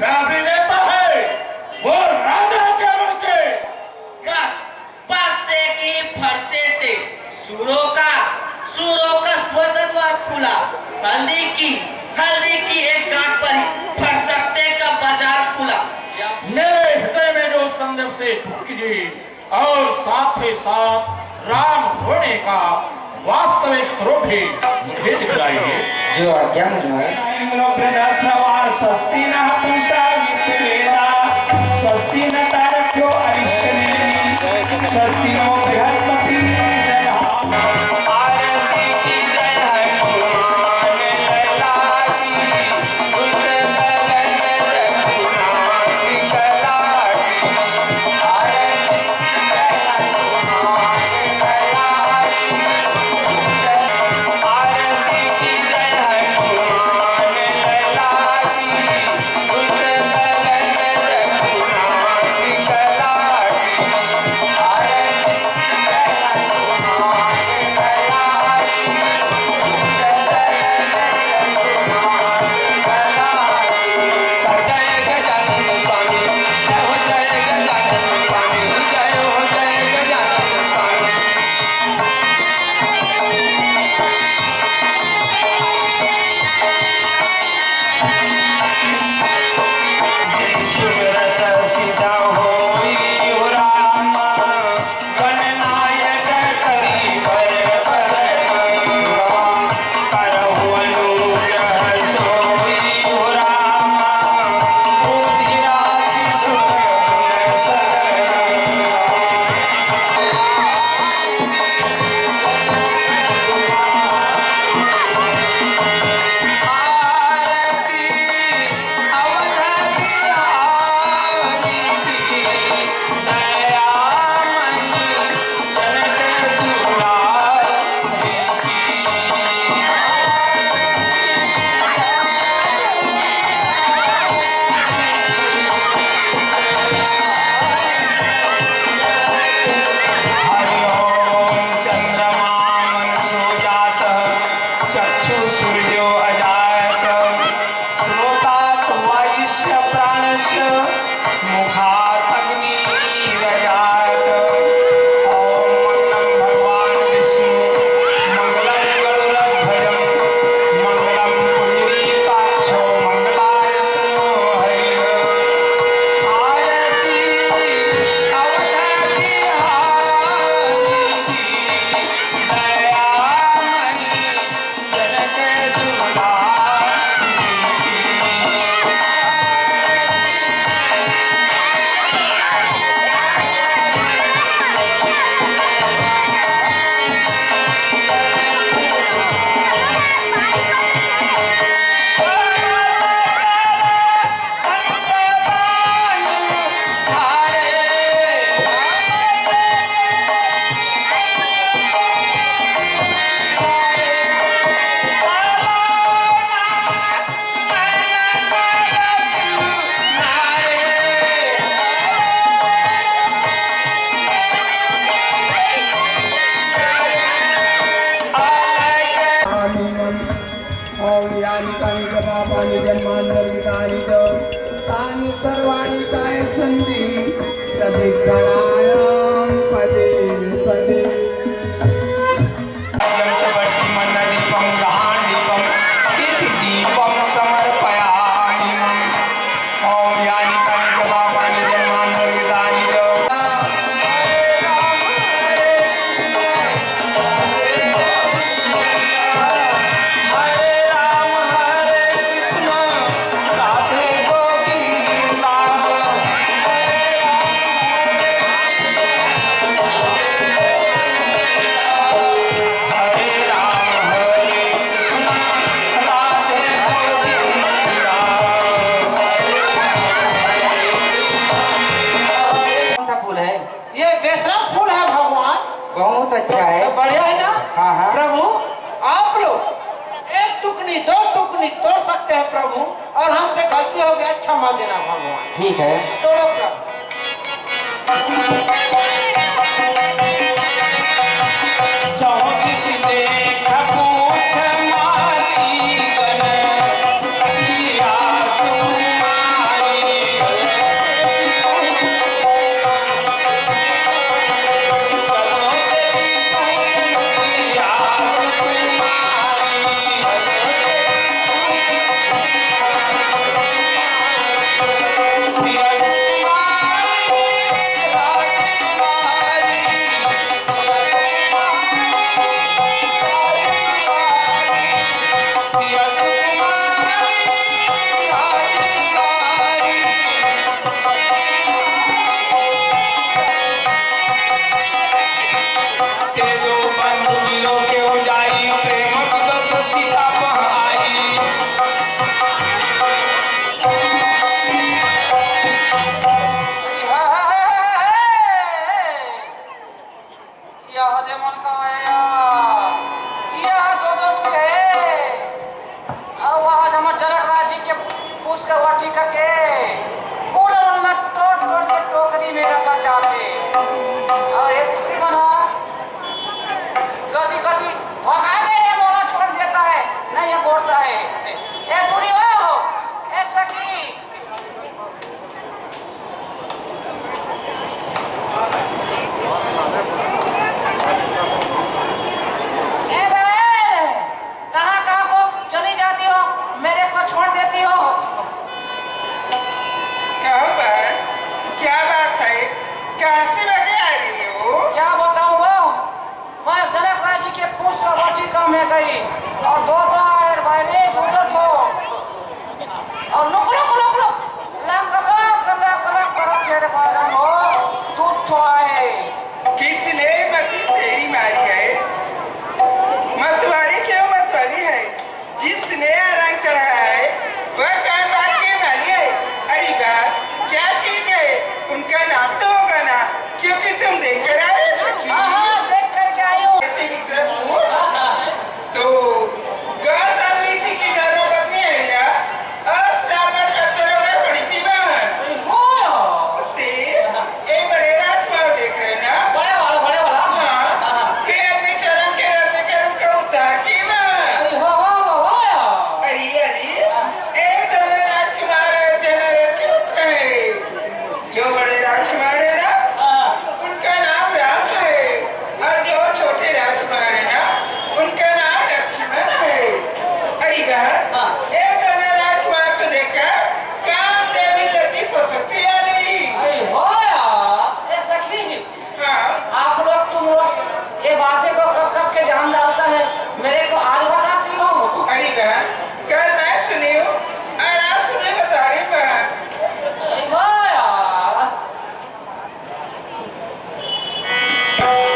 क्या अभिनेता है वो राजा के लड़के। बस एक ही फरसे से सूरों का द्वार खुला। हल्दी की एक गांठ पर ही फरसकते का बाजार खुला। मेरे हृदय में जो संदेश से ठुकी और साथ ही साथ राम होने का वास्तविक स्वरूप भी मुझे दिखलाइए। जो आज्ञा मुझे स्वस्ति न पुंसा विश्वेदा स्वस्ति न तारक्यो अरिष्टनेमि स्वस्ति नो बृहस्पति जन्मांतरितानि च तानि सर्वाणि काय सन्ति प्रतीक्षणायां पदे पदे बहुत अच्छा है। तो बढ़िया है ना। हाँ हाँ। प्रभु आप लोग एक टुकनी दो टुकनी तोड़ सकते हैं प्रभु, और हमसे गलती हो गया क्षमा देना भगवान। ठीक है। तोड़ो प्रभु। उसका वाटी का के पूरा वरना टोट टोट से टोकरी में रखा चाहते और एक टुकड़ी बना कभी कभी भगा के ये मोड़ा छोड़ देता है नहीं ये बोलता है ये पूरी हो ऐसा की कहाँ को चली जाती हो मेरे को छोड़ देती हो क्या बात है? कहाँ से लगे आ रही हो? क्या बताऊं वो मैं जनक राय जी के पुष्प वाटिका में गई और दो आए भाई उधर को और लुक लुक लुक लुक लग करा मेरे बारे हो दूध तो आए किसने मती तेरी मारी है? मतवारी क्यों मतवारी है? जिसने रंग चढ़ाया है वह कान बात के वाली है। अरे बात क्या चीज है? उनका नाम तो होगा ना, क्योंकि तुम देख कर आ रहे सखी। देख करके आई हूँ तो गौतम ऋषि की धर्मपत्नी है ना, अश्रापण कसर होकर पड़ी थी बाहर। उससे ये बड़े राजकुमार देख रहे ना, बड़े वाला हाँ, वे अपने चरण के रथ कर उनका उद्धार किए अरे ये दोनों राजकुमार जनरल के पुत्र है। जो बड़े राजकुमार है ना उनका नाम राम है और जो छोटे राजकुमार है ना उनका नाम लक्ष्मण है। अरे बहन ये दोनों राजकुमार को देखकर काम देवी लतीफ हो सकती है नहीं। हाँ आप लोग तुम लोग ये बातें को कब कब के ध्यान डालता है मेरे को आज बताती हो अरे बहन कल मैं सुनी हूँ और आज तुम्हें बता रही हूँ बहन।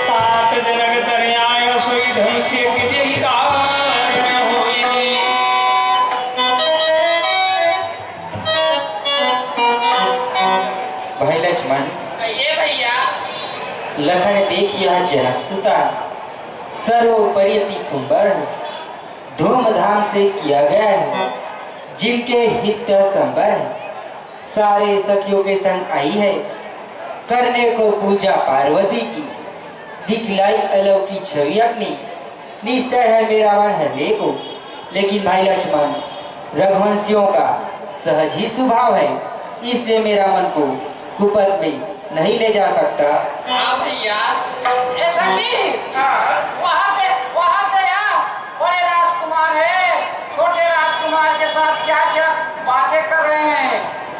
तात जनक तनयाय सोई धनुष्य विधि कारण होई। भाई लक्ष्मण ये भैया लखन देखिया जनक सुता सर्वोपरि अति सुंदर धूमधाम से किया गया है, जिनके हित संबर सारे सखियों के संग आई है। करने को पूजा पार्वती की दिखलाई अलौकी छवि अपनी। निश्चय है मेरा मन हरने को, लेकिन भाई लक्ष्मण रघुवंशियों का सहज ही स्वभाव है, इसलिए मेरा मन को कुपथ में नहीं ले जा सकता। हाँ भैया ऐसा की वहाँ पे यार बड़े राजकुमार है छोटे राजकुमार के साथ क्या क्या बातें कर रहे हैं।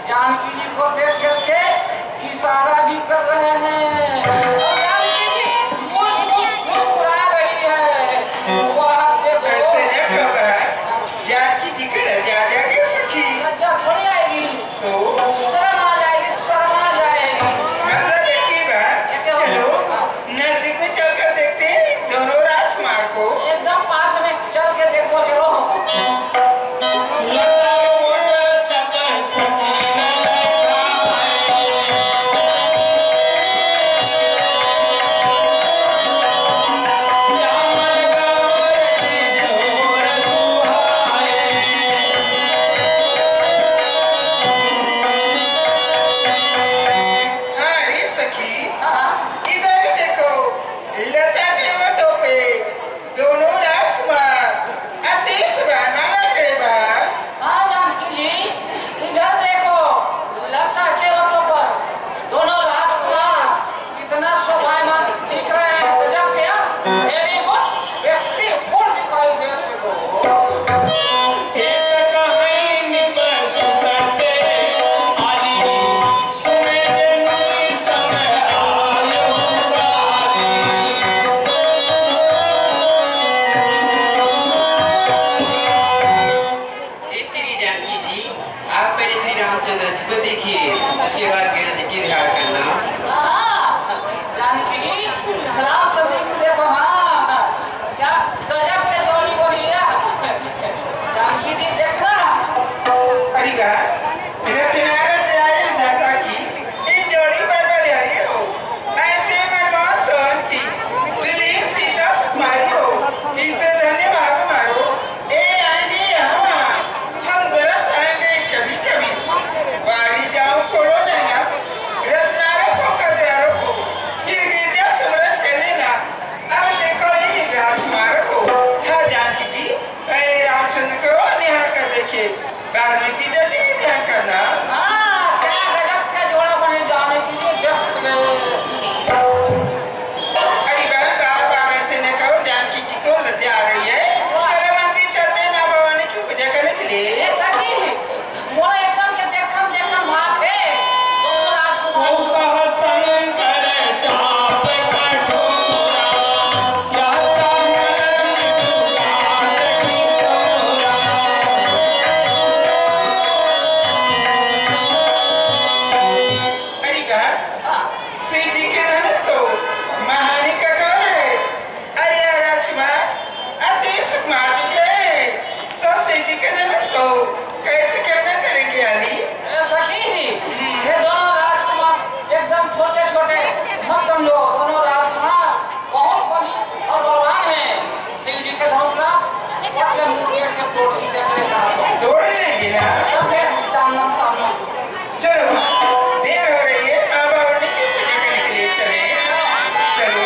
जानकी जी को देख करके इशारा भी कर रहे हैं और जानकी जी मुस्कुरा रही है। वहाँ पे ऐसे नहीं कहा जानकी जी के लज्जा जाएगी सखी लज्जा थोड़ी आएगी तो शर्म आ जाएगी शर्म आ जाएगी। मतलब एक बात चलो नजदीक में चलकर देखते हैं दोनों राजकुमार को। एकदम पास में चल के देखो चलो। अरे सखी इधर देखो लता के वटों पे दोनों राजकुमार अति सुहाना लग रहे बात। हाँ जानकी जी इधर देखो लता के ऑटो पर दोनों राजकुमार कितना शोभायमान दिख रहे हैं। गजब क्या वेरी गुड व्यक्ति फुल दिखाई देते को। एक कहानी पर सुनते आली सुने जनुई समय आयो ये श्री जानकी जी आप पहले श्री रामचंद्र जी को देखिए उसके बाद गिरज जी की ध्यान करना। हाँ, जानकी जी रामचंद्र जी को देखो। हाँ क्या गजब के जोड़ी बोली है जानकी जी देखना। अरे बात रचनारा तैयारी विधाता की एक जोड़ी पर बले आई हो। ऐसे मनमोहन सोहन की दिलीप सीता सुकुमारी हो। इनसे धन्यवाद मारो ए आएंगे यहाँ हम जरा आएंगे कभी कभी। पार्वती जी की ध्यान करना। हाँ, क्या गजब का जोड़ा बने जाने के लिए व्यक्त में। अरे बार बार ऐसे न कहो, जानकी जी को लज्जा आ रही है। चलो मंदिर चलते हैं माँ भवानी की पूजा करने के लिए। ये सखी, मोरा एकदम के देखम हाथ है। दोनों राजकुमार तोड़ लेंगे ना। चलो देर हो रही है, माँ भवानी की पूजा करने के लिए चले। चलो।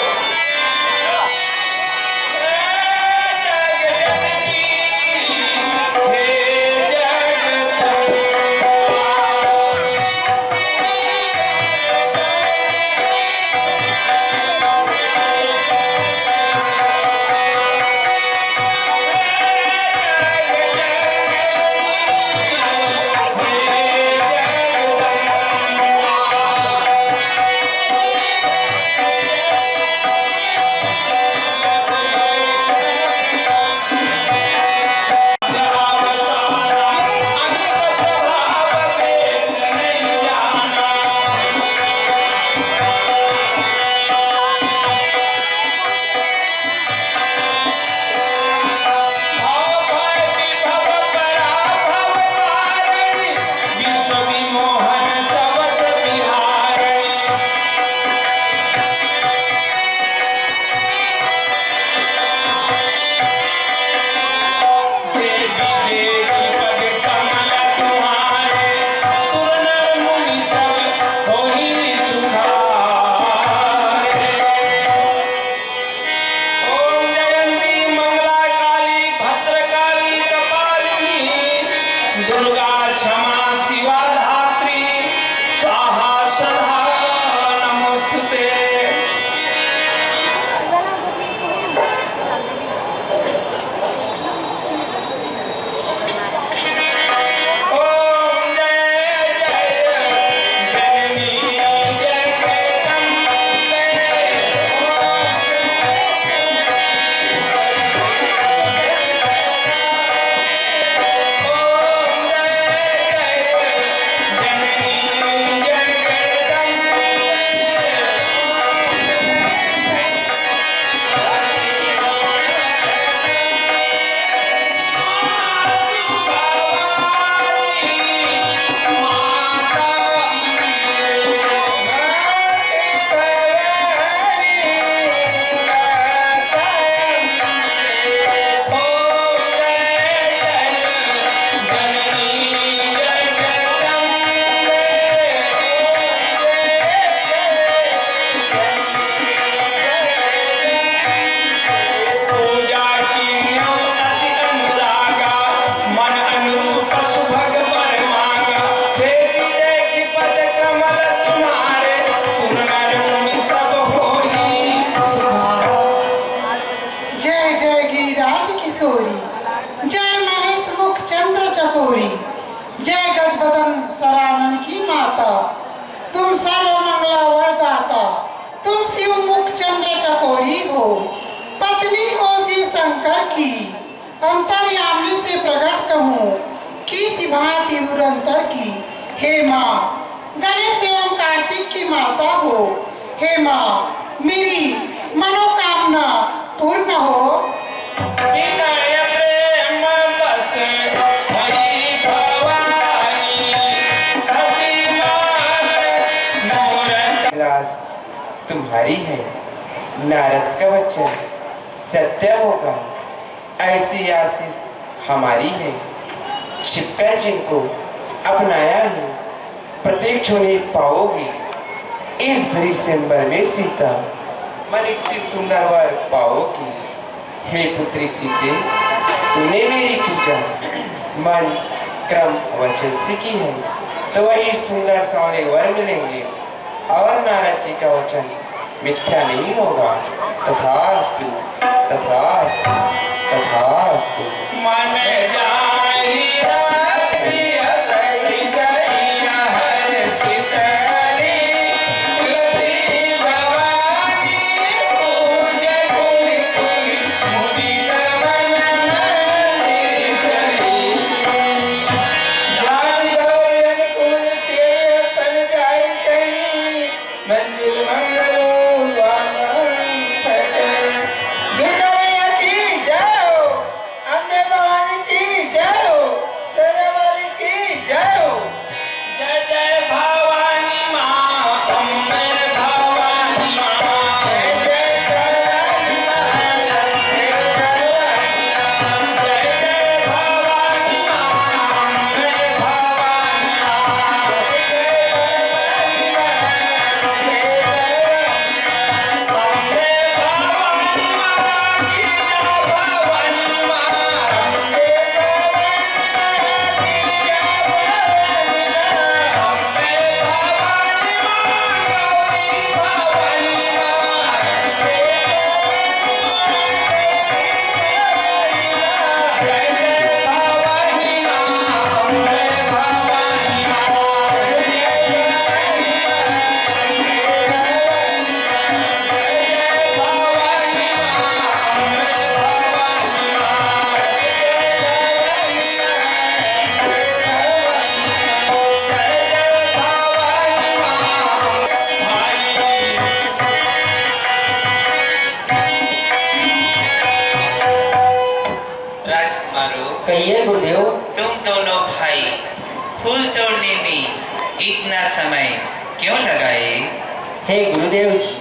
अंतर्यामी से प्रकट कहूँ की भांति उरंतर की। हे माँ, गणेश एवं कार्तिक की माता हो। हे माँ, मेरी मनोकामना पूर्ण हो। तुम्हारी है, नारद का वचन सत्य होगा, ऐसी आशीष हमारी है। छिपकर जिनको अपनाया है, प्रत्यक्ष उन्हें पाओगी। इस भरी सितंबर में सीता मन इच्छित सुंदर वर पाओगी। हे पुत्री सीते, तूने मेरी पूजा मन क्रम वचन की है तो वही सुंदर सौले वर मिलेंगे और नारद जी का वचन मिथ्या नहीं होगा। तथास्तु तथास्तु तथास्तु। मन जाहि कहिए गुरुदेव। तुम दोनों भाई फूल तोड़ने में इतना समय क्यों लगाए? हे गुरुदेव जी,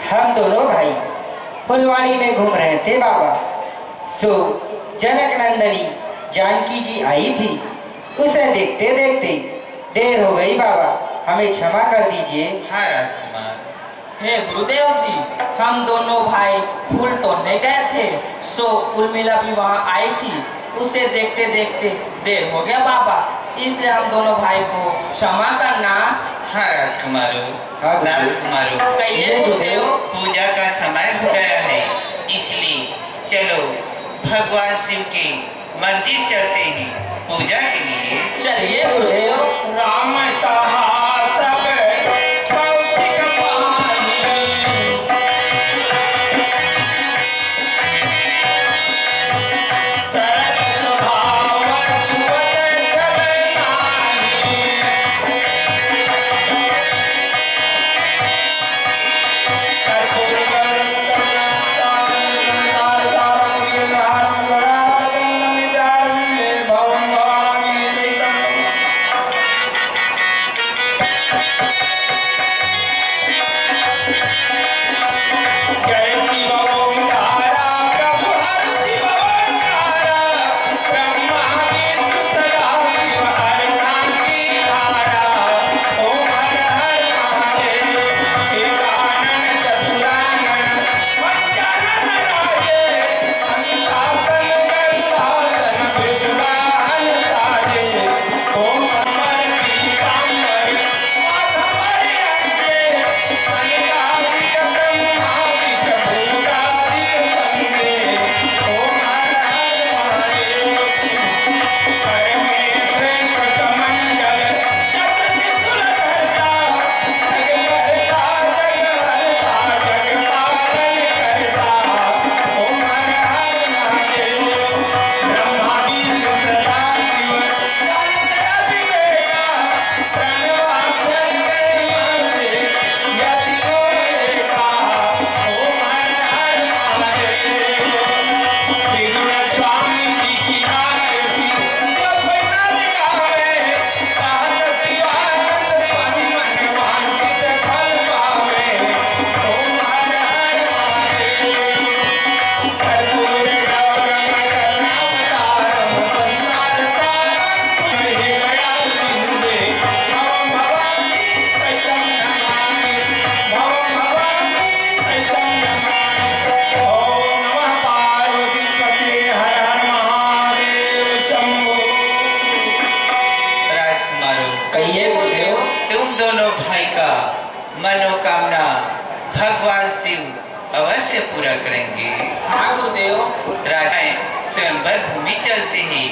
हम दोनों भाई फुलवाड़ी में घूम रहे थे बाबा। सो जनक नंदनी जानकी जी आई थी, उसे देखते देखते देर हो गई बाबा, हमें क्षमा कर दीजिए। हाँ राजकुमार। हे गुरुदेव जी, हम दोनों भाई फूल तोड़ने गए थे, सो उर्मिला भी वहाँ आई थी, उसे देखते देखते देर हो गया बाबा, इसलिए हम दोनों भाई को क्षमा करना। हाँ राजकुमारो। हाँ गुरुदेव। राजकुमारो, कहिए गुरुदेव। पूजा का समय हो गया है, इसलिए चलो भगवान शिव के मंदिर चलते हैं पूजा के लिए। चलिए गुरुदेव। राम कहा सब कौशिक पानी, सरल स्वभाव छुअत जब नानी। कर्पूर गरुड़ मनोकामना भगवान शिव अवश्य पूरा करेंगे। हाँ गुरुदेव। राजाएं स्वयंवर भूमि चलते हैं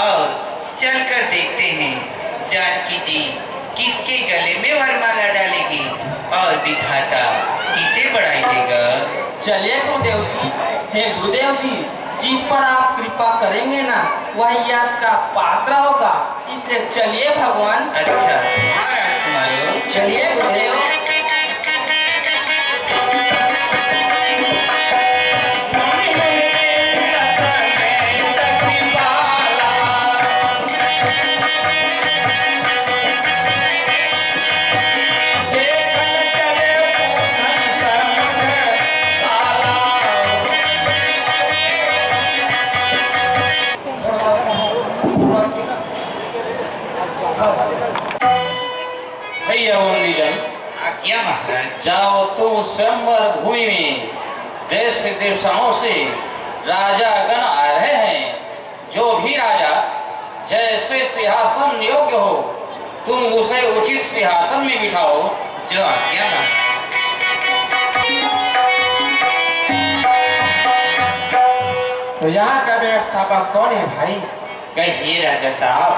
और चलकर देखते हैं जानकी जी किसके गले में वरमाला डालेगी और विधाता किसे बढ़ाई देगा। चलिए गुरुदेव जी। हे गुरुदेव जी, जिस पर आप कृपा करेंगे ना वह यश का पात्र होगा, इसलिए चलिए भगवान। अच्छा राजकुमारों, चलिए गुरुदेव। भैया वंदीजन, आज्ञा महाराज। जाओ तुम स्वयंवर भूमि में देश देशों से राजा गण आ रहे हैं। जो भी राजा जैसे सिंहासन योग्य हो तुम उसे उचित सिंहासन में बिठाओ। जो आज्ञा महाराज। तो यहाँ का व्यवस्थापक कौन है भाई? कहिए राजा साहब,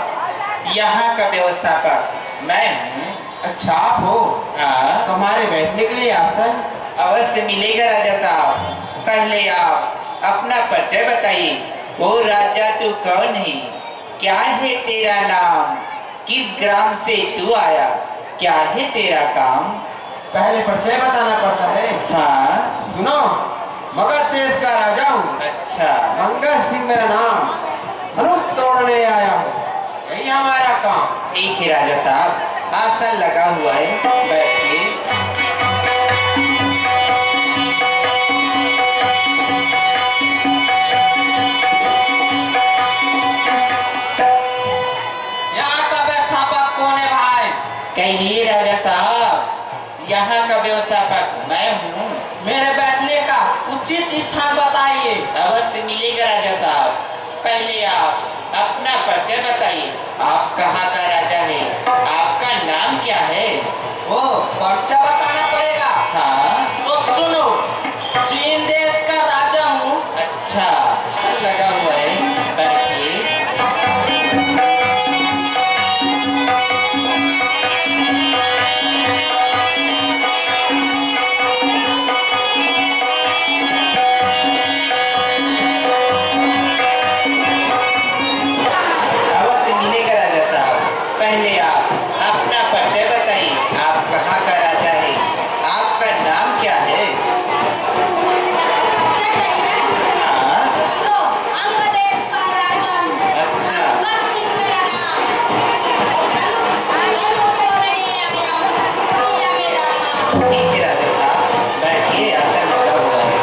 यहाँ का व्यवस्थापक मैं हूँ। अच्छा आप हो? हाँ, तुम्हारे बैठने के लिए आसन अवश्य मिलेगा राजा साहब। पहले आप अपना परिचय बताइए। ओ राजा, तू कौन है? क्या है तेरा नाम? किस ग्राम से तू आया? क्या है तेरा काम? पहले परिचय बताना पड़ता है। हाँ। सुनो, मगध देश का राजा हूँ। अच्छा, मंगल सिंह मेरा नाम। धनुष तोड़ने आया हूँ, यही हमारा काम। ठीक है राजा साहब, आसन लगा हुआ है, बैठिए। यहाँ का व्यवस्थापक कौन है भाई? कहिए राजा साहब, यहाँ का व्यवस्थापक मैं हूँ। मेरे बैठने का उचित स्थान बताइए। अवश्य मिलेगा राजा साहब। पहले आप अपना परिचय बताइए। आप कहाँ का राजा है? आपका नाम क्या है? ओ, परिचय बताना पड़ेगा। हाँ। तो सुनो, चीन देश का राजा हूँ। अच्छा, लगा हुआ है, बैठिए। अवश्य मिलेगा राजा साहब। पहले आप अपना परिचय बताइए। आप कहाँ का राजा है? आपका नाम क्या है? हाँ। अच्छा, ठीक है राजा साहब, बैठिए, आसन लगा हुआ है।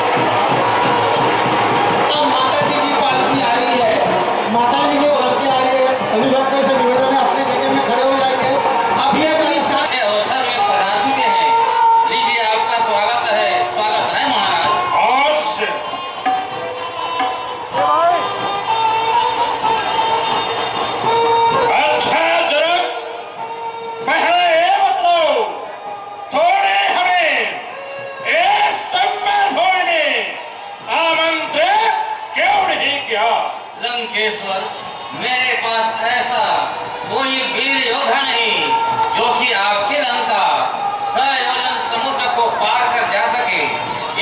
अब माता जी की पालकी आ रही है। माता जी की पालकी आ रही है। सभी भक्तों से निवेदन है अपने जगह में खड़े हो जाएंगे। अब ये अपनी के अवसर में पधार चुके हैं। लीजिए, आपका स्वागत है महाराज। अवश्य। अच्छा जनक, पहले ये बताओ, थोड़े हमें इस सम्मान होने आमंत्रित क्यों नहीं किया? लंकेश्वर, मेरे पास ऐसा कोई वीर योद्धा नहीं जो कि आपके लंका सयोजन समुद्र को पार कर जा सके,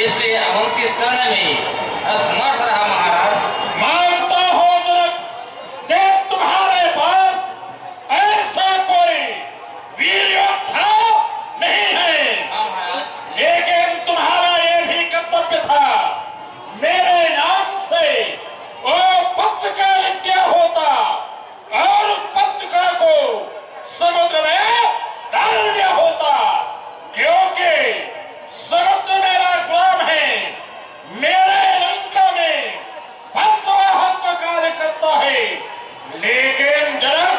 इसलिए आमंत्रित करने में असमर्थ रहा महाराज। मानता हो जनक कि तुम्हारे पास ऐसा कोई वीर योद्धा नहीं है, लेकिन तुम्हारा ये भी कर्तव्य था मेरे नाम से वो पत्रिका क्या होता और उस पत्रिका को समुद्र में डाल दिया होता, क्योंकि समुद्र मेरा गुलाम है, मेरे लंका में पत्रवाहक का कार्य करता है। लेकिन जनक,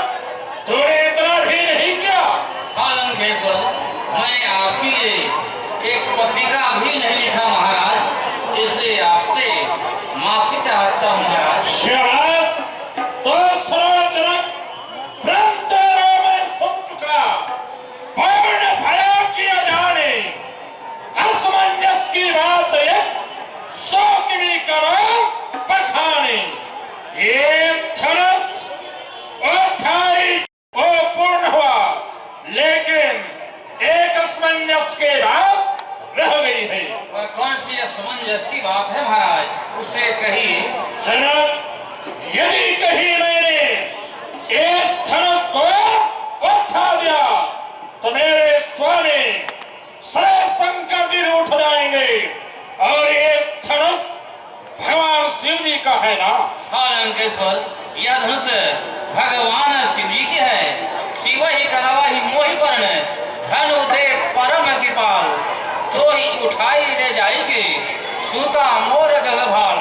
तूने इतना भी नहीं किया। हाँ लंकेश्वर, मैं आपके लिए एक पत्रिका भी नहीं लिखा महाराज, इसलिए आपसे माफी चाहता हूँ महाराज। शाबाश, तो सुनो जनक, ब्रह्म तेरे में सुन चुका, पौर्ण भया किया जाने समंजस की बात है महाराज, उसे कहिए। जनक, यदि कहीं मैंने इस धनुष को उठा दिया तो मेरे स्वामी सर्व शंकर जी उठ जाएंगे, और ये धनुष भगवान शिव जी का है ना? हाँ लंकेश्वर, यह धनुष भगवान शिव जी की है। शिव ही करवा ही मोहि पर्ण, धनु दे परम कृपाल, तो ही उठाई ले जाएगी सूता मोर गलभाल।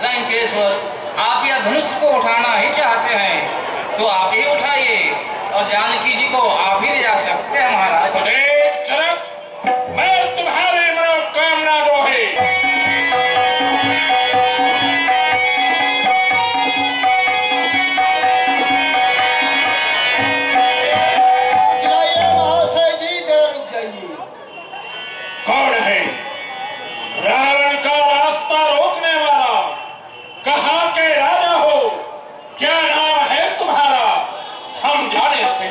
लंकेश्वर, आप यह धनुष को उठाना ही चाहते हैं तो आप ही उठाइए, और जानकी जी को आप ही ले जा सकते हैं महाराज। जनक, मैं तुम्हारी मनोकामना जो है कौन है? रावण का रास्ता रोकने वाला, कहाँ के राजा हो, क्या नाम है तुम्हारा? हम जाने से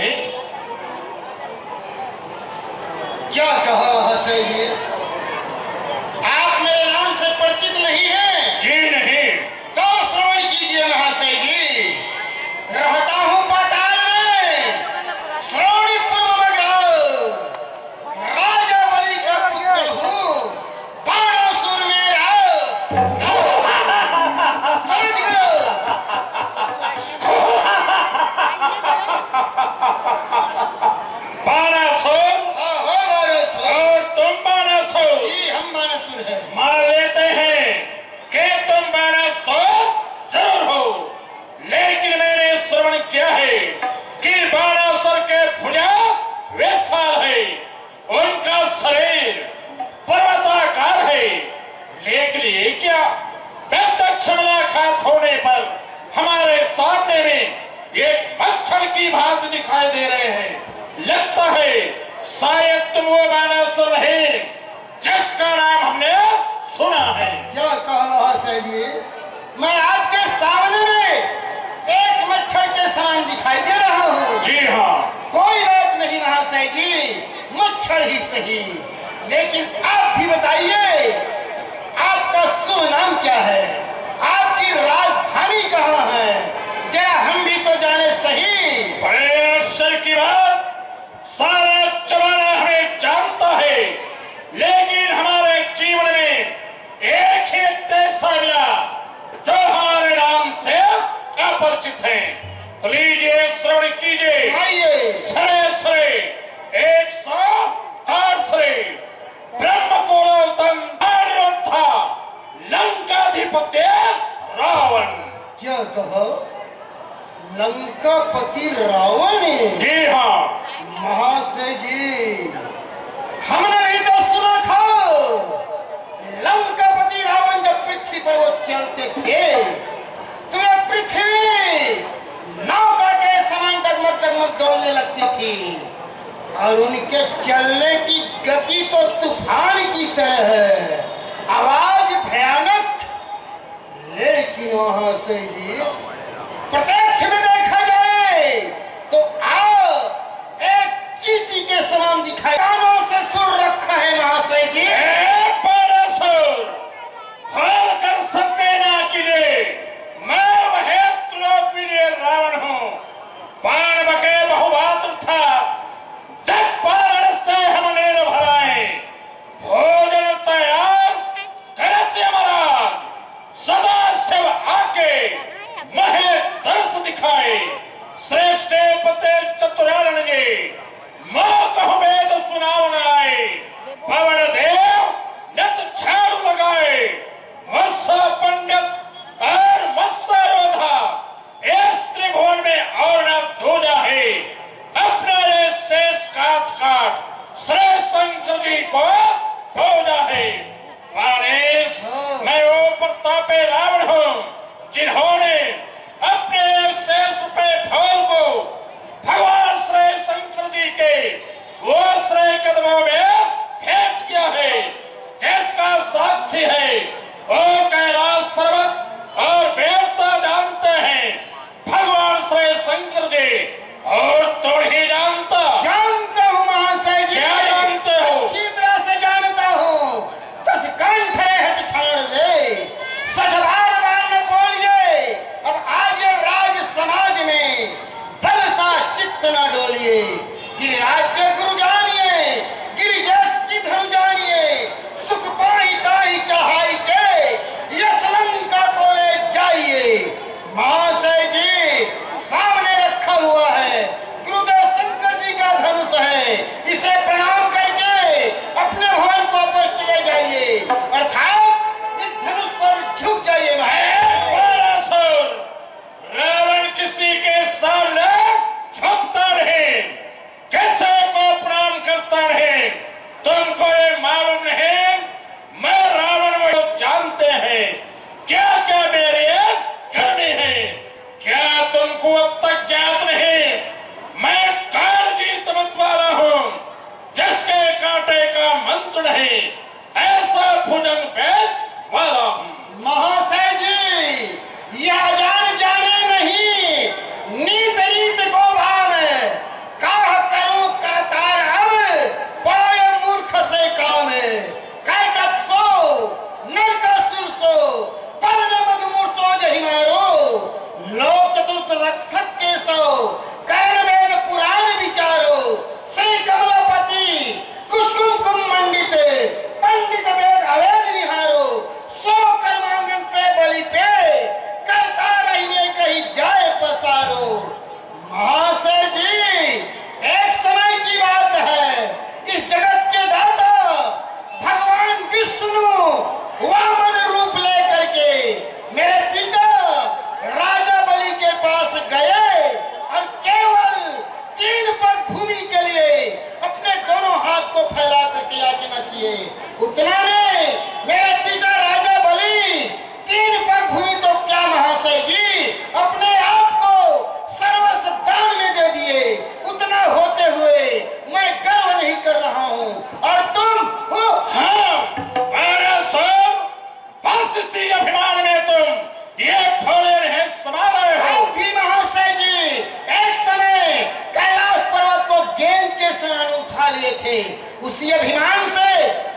क्या कहा महाशय जी? आप मेरे नाम से परिचित नहीं हैं? जी नहीं। तो श्रवण कीजिए महाशय जी। रहता हूँ पाताल में, श्रवणी पूर्व में गाँव, राजा बलि का पुत्र हूँ, बाणासुर मेरा, समझ गए? बाणासुर? हाँ हो बाणासुर। और तुम बाणासुर? जी हम बाणासुर हैं। मान लेते हैं कि तुम बाणासुर जरूर हो, लेकिन मैंने श्रवण किया है कि बाणासुर के भुजा विशाल है, उनका शरीर पर्वताकार है, लेकिन ये क्या प्रत्यक्ष मुलाकात होने पर हमारे सामने में एक मच्छर की भांति दिखाई दे रहे हैं। लगता है शायद तुम वो बाणासुर है जिसका नाम हमने सुना है। क्या कहा महाशय जी? मैं आपके सामने में एक मच्छर के समान दिखाई दे रहा हूँ। जी हाँ। कोई बात नहीं महाशय जी, मच्छर ही सही, लेकिन आप भी बताइए आपका शुभ नाम क्या है? आपकी राजधानी कहाँ है? जरा हम भी तो जाने सही। बड़े आश्चर्य की बात, सारा जमाना हमें जानता है, लेकिन हमारे जीवन में एक ही ऐसा मिला जो हमारे नाम से अपरिचित है। तो लीजिए श्रवण कीजिए। आइए। सरे सरे 108 सरे ब्रह्म कुलोत्तम योद्धा लंकाधिपति रावण। क्या कहा? लंकापति रावण? जी हाँ। महाशय जी, हमने भी तो सुना था लंकापति रावण जब पृथ्वी पर वो चलते थे तो ये पृथ्वी नौका के समान डगमग डगमग दौड़ने लगती थी, और उनके चलने की गति तो तूफान की तरह है, आवाज भयानक। लेकिन वहां से ही प्रत्यक्ष में देखा जाए तो एक चींटी के समान दिखाई, कानों से सुर रखा है महाशय जी। फल कर सकते ना कीजिए, मैं वह त्रिलोकप्रिय रावण हूँ। बाण बके बहुभात्र था, जब पारण से हम नीर भराए, भोजन तैयार करत महाराज, सदा शिव आके महे दर्श दिखाए। है, इसे प्रणाम करके अपने भवन को वापस चले जाइए, अर्थात इस धनुष पर झुक जाइए। रावण किसी के सामने झुकता रहे, कैसे को प्रणाम करता रहे, तुमको ये मालूम नहीं? मैं रावण को जानते हैं क्या क्या मेरे करने हैं, क्या तुमको अब तक ज्ञात नहीं? मैं कालजीत मत वाला हूं, जिसके कांटे का मंत्र नहीं, ऐसा भुजंग पेश वाला हूं। महाशय जी, यह जान जाने नहीं, नीत रीत को भावे, काह करूं करतार अब, पड़ा ये मूर्ख से काम है। काय कत्सो, नरकासुर सो, पल में मधुमूर्तो जहि मारो, लोक चतुर्थ रक्षक के सो, कर्ण वेद पुराण विचारो, श्री कमलापति कुसुम मंडित, पंडित वेद अवेद निहारो, सो कर्मांगन पे बलि पे, करता रहने कहीं जाए पसारो। महाशय जी, एक समय की बात है, इस जगत के दाता भगवान विष्णु वामन रूप लेकर के मेरे पिता राजा बलि के पास गए और केवल 3 पग भूमि के लिए अपने दोनों हाथ को फैला करके याचना किए। उतना में मेरे पिता राजा बलि 3 पग भूमि तो क्या महाशय जी, अपने आप को सर्वस्व दान में दे दिए। उतना होते हुए मैं गर्व नहीं कर रहा हूँ, और तुम हो। इसी अभिमान में तुम ये खोले रहे समा रहे हो। भी महाशय जी, एक समय कैलाश पर्वत को गेंद के समान उठा लिए थे, उसी अभिमान से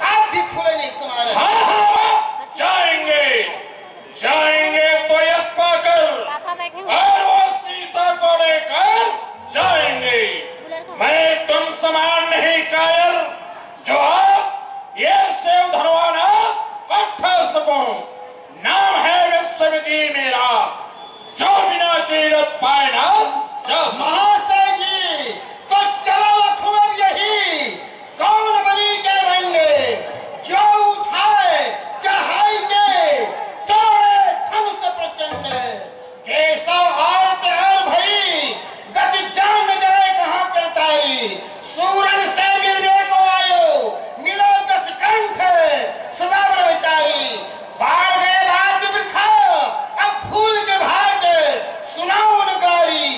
आप भी फूले नहीं समा रहे। हाँ, जाएंगे जाएंगे तो यश पाकर, और वो सीता को लेकर जाएंगे। मैं तुम समान नहीं कायर, जो आप ये सेव धरवाना उठा सकूं। नाम है विश्वविदी मेरा, जो बिना कीरत पाए ना जा सके। महाशय जी, तो चलो लखनऊ यही, कौन बलि के बंदे, जो उठाए चढ़ाई के, तोड़े धनुष प्रचंड, केशव और तेल भई, गति जान न जाए कहाँ करताई, सूरन से मिलने को आयो, मिलो गति कंठ, सदा विचारी, बाढ़ गए भाग्य वृथा, अब फूल के भाट, सुनाओ नगारी,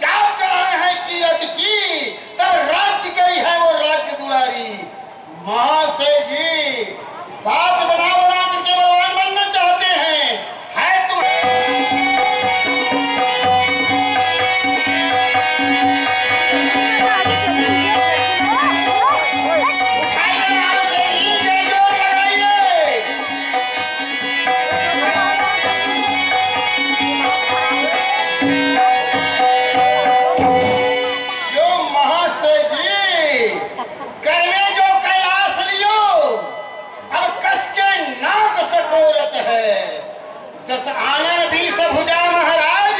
जाप चढ़ाए हैं कीरत की, तब राज्य गई है वो राज्य दुआरी। महाशय जी, बात बना बना करके भगवान बनना चाहते हैं, है तुम दस आनन भी भुजा महाराज,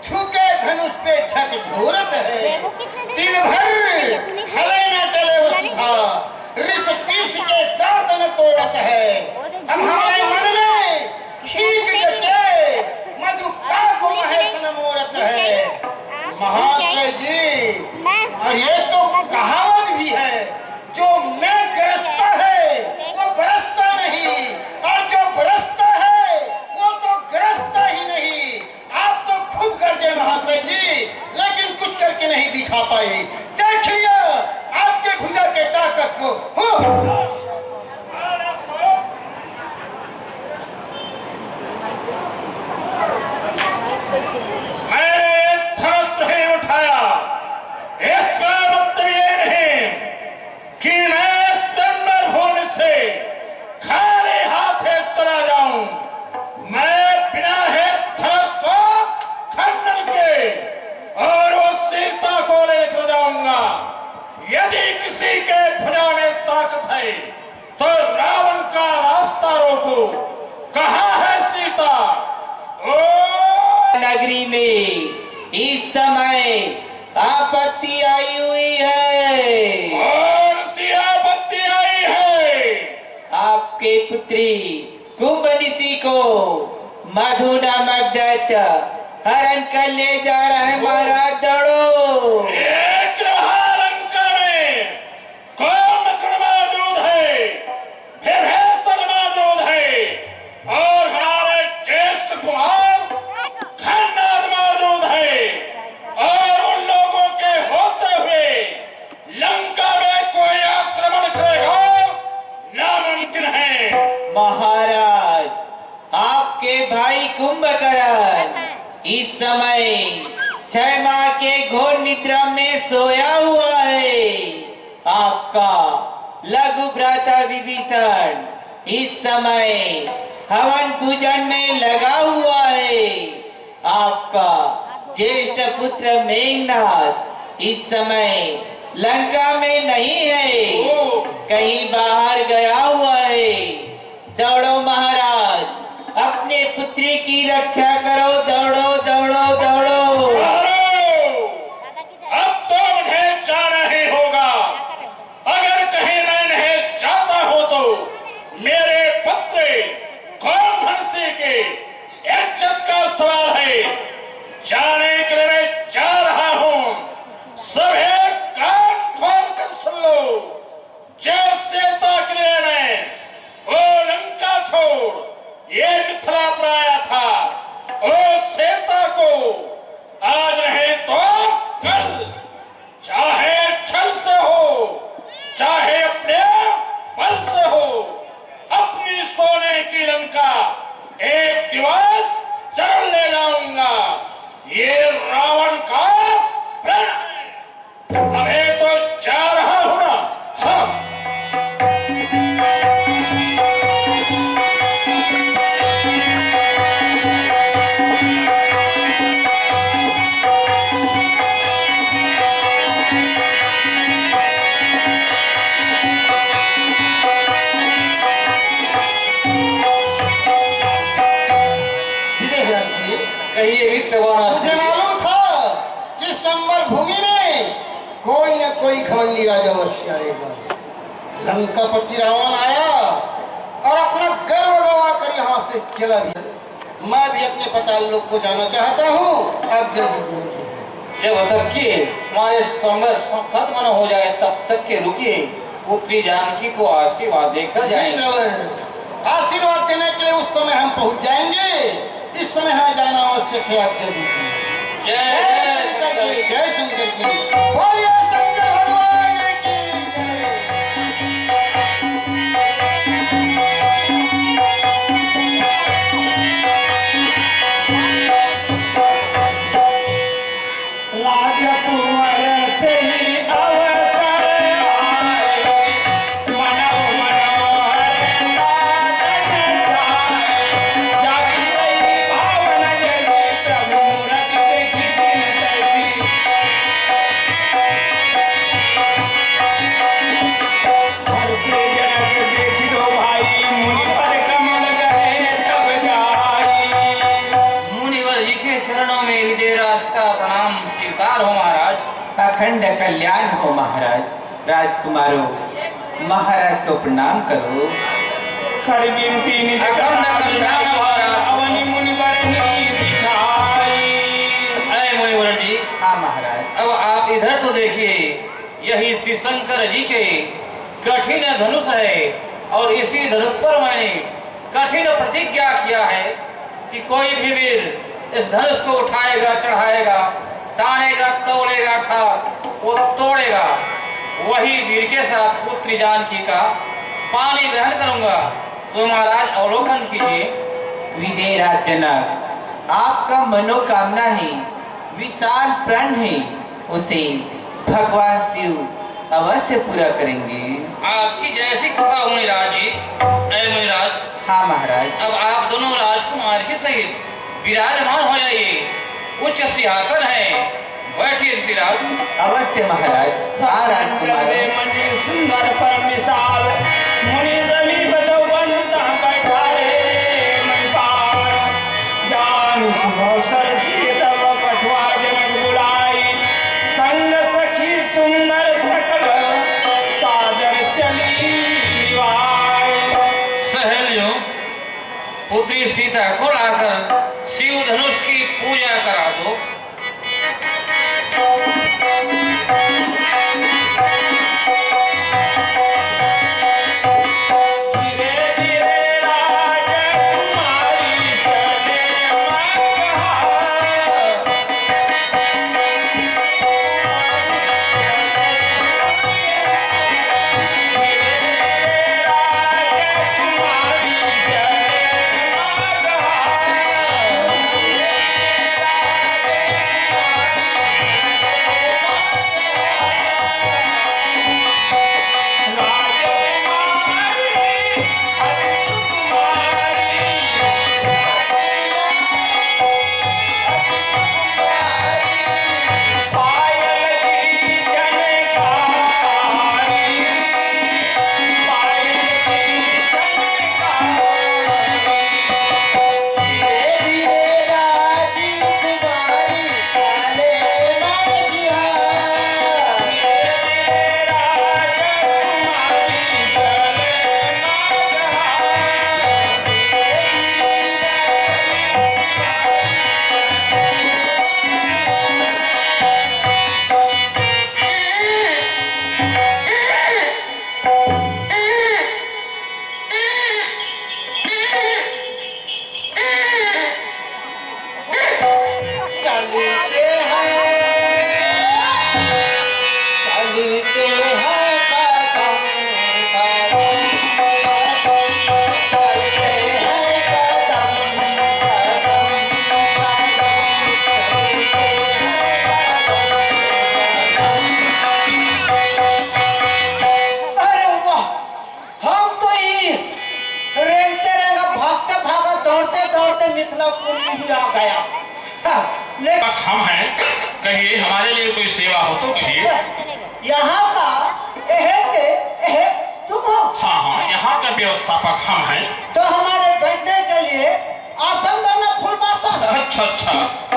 छुके धनुष पे छक झोरत है, दिल भर हले न टले वो सुधा, रिस पीस के दांत न तोड़त है। अब हमारे मन में ठीक जचे, मधु का गुण है सनमोरत है। महाशय जी, और ये तो कहावत भी है, जो मैं गरजता है वो बरसता नहीं, और जो बरसता है वो तो गरजता ही नहीं। आप तो खूब गरजे महाशय जी, लेकिन कुछ करके नहीं दिखा पाए। देखिए आपके भुजा के ताकत को हो। मैंने धनुष नहीं उठाया, इसका मतलब ये नहीं कि मैं स्तंभ भूमि से खाली हाथे चला जाऊं। मैं बिना है धनुष को खंडन के और वो सीता को लेकर जाऊंगा। यदि किसी के भुजा में ताकत है तो रावण का रास्ता रोको। कहाँ है सीता? नगरी में इस समय आपत्ति आई हुई है। पुत्री कुंभनीति को मधु नामक दैत्य हरण कर ले जा रहा है महाराज। दौड़ो। एक लंका में कौन मौजूद है, विभीषण मौजूद है और हमारे ज्येष्ठ कुमार खन्नाद मौजूद है और उन लोगों के होते हुए लंका में कोई आक्रमण करेगा नामुमकिन है। महाराज, आपके भाई कुंभकर्ण इस समय 6 माह के घोर निद्रा में सोया हुआ है। आपका लघु भ्राता विभीषण इस समय हवन पूजन में लगा हुआ है। आपका ज्येष्ठ पुत्र मेघनाथ इस समय लंका में नहीं है, कहीं बाहर गया हुआ है। दौड़ो महाराज, अपने पुत्री की रक्षा करो। दौड़ो दौड़ो दौड़ो। अब तो मुझे जाना ही होगा। अगर कहीं मैं नहीं जाता हो तो मेरे पत्रे कौन हंसी के इज्जत का सवाल है। जाने के लिए मैं जा रहा हूँ। सभी कान खोल कर सुन लो। जैसे तक मैं वो लंका छोड़ ये मिथिला पर आया था, ओ सीता को आज नहीं तो कल, चाहे छल से हो चाहे अपने बल से हो, अपनी सोने की लंका एक दिवस जरूर ले जाऊंगा। ये रावण का प्रण है। अभी तो जा रहा हूं ना। हाँ। मुझे मालूम था कि संबर भूमि में कोई न कोई घमंडी राजा अवश्य आएगा। लंकापति रावण आया और अपना गर्व गवा कर यहाँ से चला भी। मैं भी अपने पताल लोग को जाना चाहता हूँ। आज्ञा दीजिए। जब तक कि हमारे संघर्ष खत्म न हो जाए तब तक के रुकिए। पुत्री जानकी को आशीर्वाद देकर जाएंगे। आशीर्वाद देने के लिए उस समय हम पहुँच जाएंगे। इस समय हमें जाना आवश्यक है। आज्ञा दीजिए। जय शंकर की, जय शंकर की, बोलिए शंकर भगवान की राजकुमार तेरी अवसर आए, मनव मनोहर नादन जाए, जागी रही भावना जैसी प्रभु रख देखी दिन तैसी। हर्षे जनक देखी दो भाई, मुनि पर कमल गए तब जाई। मुनिवर जी के चरणों में विजयराज का प्रणाम स्वीकार हो महाराज। अखंड कल्याण हो महाराज। राजकुमारों, महाराज को प्रणाम करो। खड़ी बिनती निज अखंड कल्याण महाराज। अवनि मुनिवर नी दिखाई। अरे मुनिवर जी, हाँ महाराज। अब आप इधर तो देखिए, यही श्री शंकर जी के कठिन धनुष है और इसी धनुष पर मैंने कठिन प्रतिज्ञा किया है कि कोई भी वीर इस धनुष को उठाएगा, चढ़ाएगा, तानेगा, तोड़ेगा, वो तोड़ेगा, वही वीर के साथ पुत्री जानकी का पानी ग्रहण करूंगा। तो महाराज अवलोकन कीजिए। विजयराज जनक, आपका मनोकामना है, विशाल प्रण है, उसे भगवान शिव अवश्य पूरा करेंगे। आपकी जैसी कृपा हो मुनिराज जी। अरे मुनिराज, हाँ महाराज। अब आप दोनों राजकुमार के सहित विराजमान हो जाइए। उच्च सिंहासन है, बैठिए श्रीराज। अवश्य महाराज। हाँ राजकुमार। सुंदर पर मिसाल मुनि रवि बदौवन तहाँ बैठा रे महिपाल। जान सुबह सरसी तब पठवा जनक बुलाई, संग सखी सुंदर सकल सादर चली विवाह। सहल को लाकर शिव धनुष की पूजा करा दो। हम हैं, कहिए हमारे लिए कोई सेवा हो तो कहिए। यहाँ का तुम हो? हाँ हाँ, यहाँ का व्यवस्थापक हम हैं। तो हमारे बैठने के लिए आसन देना फूल बासन। अच्छा अच्छा,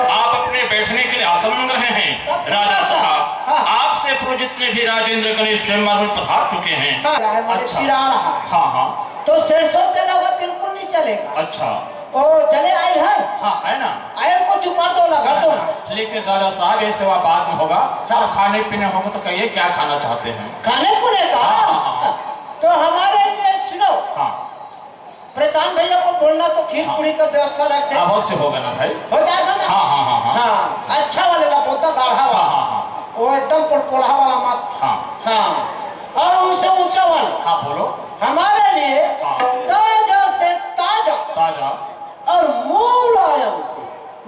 आप अपने बैठने के लिए आसन मांग रहे हैं। राजा साहब, आपसे पूर्व जितने भी राजेंद्र गणेश स्वयंवर में पधार चुके हैं। अच्छा, हाँ हाँ, तो सरसों तेला हुआ बिल्कुल नहीं चलेगा। अच्छा, ओ चले आयल है? हाँ है ना। आयल को चुपा दो, लगा दो ना। लेकिन राजा साहब ये सेवा बाद में होगा, और खाने पीने होगा तो कहिए क्या खाना चाहते हैं? खाने पीने का? हाँ। तो हमारे लिए सुनो, हाँ, प्रशांत भैया को बोलना तो खीर पूरी का व्यवस्था रखते हैं। अवश्य होगा ना भाई। हो जाएगा ना? हाँ हाँ हाँ हाँ, हाँ, अच्छा वाले ला, बोलता गाढ़ा वाला। हाँ हाँ, वो एकदम पोलहा वाला मत। हाँ हाँ, और उनसे ऊंचा वाला। हाँ बोलो। हमारे लिए हाँ। ताजा से ताजा ताजा और मूल आया, उसे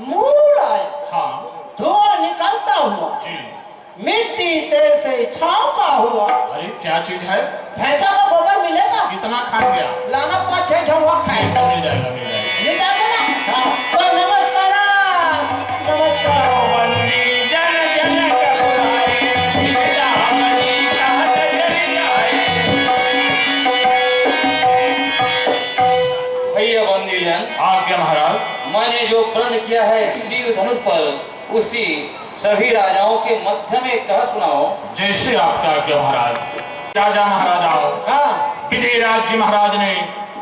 मूल आया, हाँ धुआं निकलता हुआ, जी, मिट्टी तेल से छांवता हुआ। अरे क्या चीज है? भैंसा का गोबर मिलेगा? कितना खा गया? लाना 5-6 झंडा खाएगा। मिल जाएगा मिल जाएगा। मिल जाएगा ना? हाँ। तो नमस्कार, नमस्कार। भैया बंदीजन, आज्ञा महाराज। मैंने जो प्रण किया है शिव धनुष पर, उसी सभी राजाओं के मध्य में कह सुनाओ। जैसे आपका आज्ञा महाराज। राजा महाराजाओं, हाँ विधिराज जी महाराज ने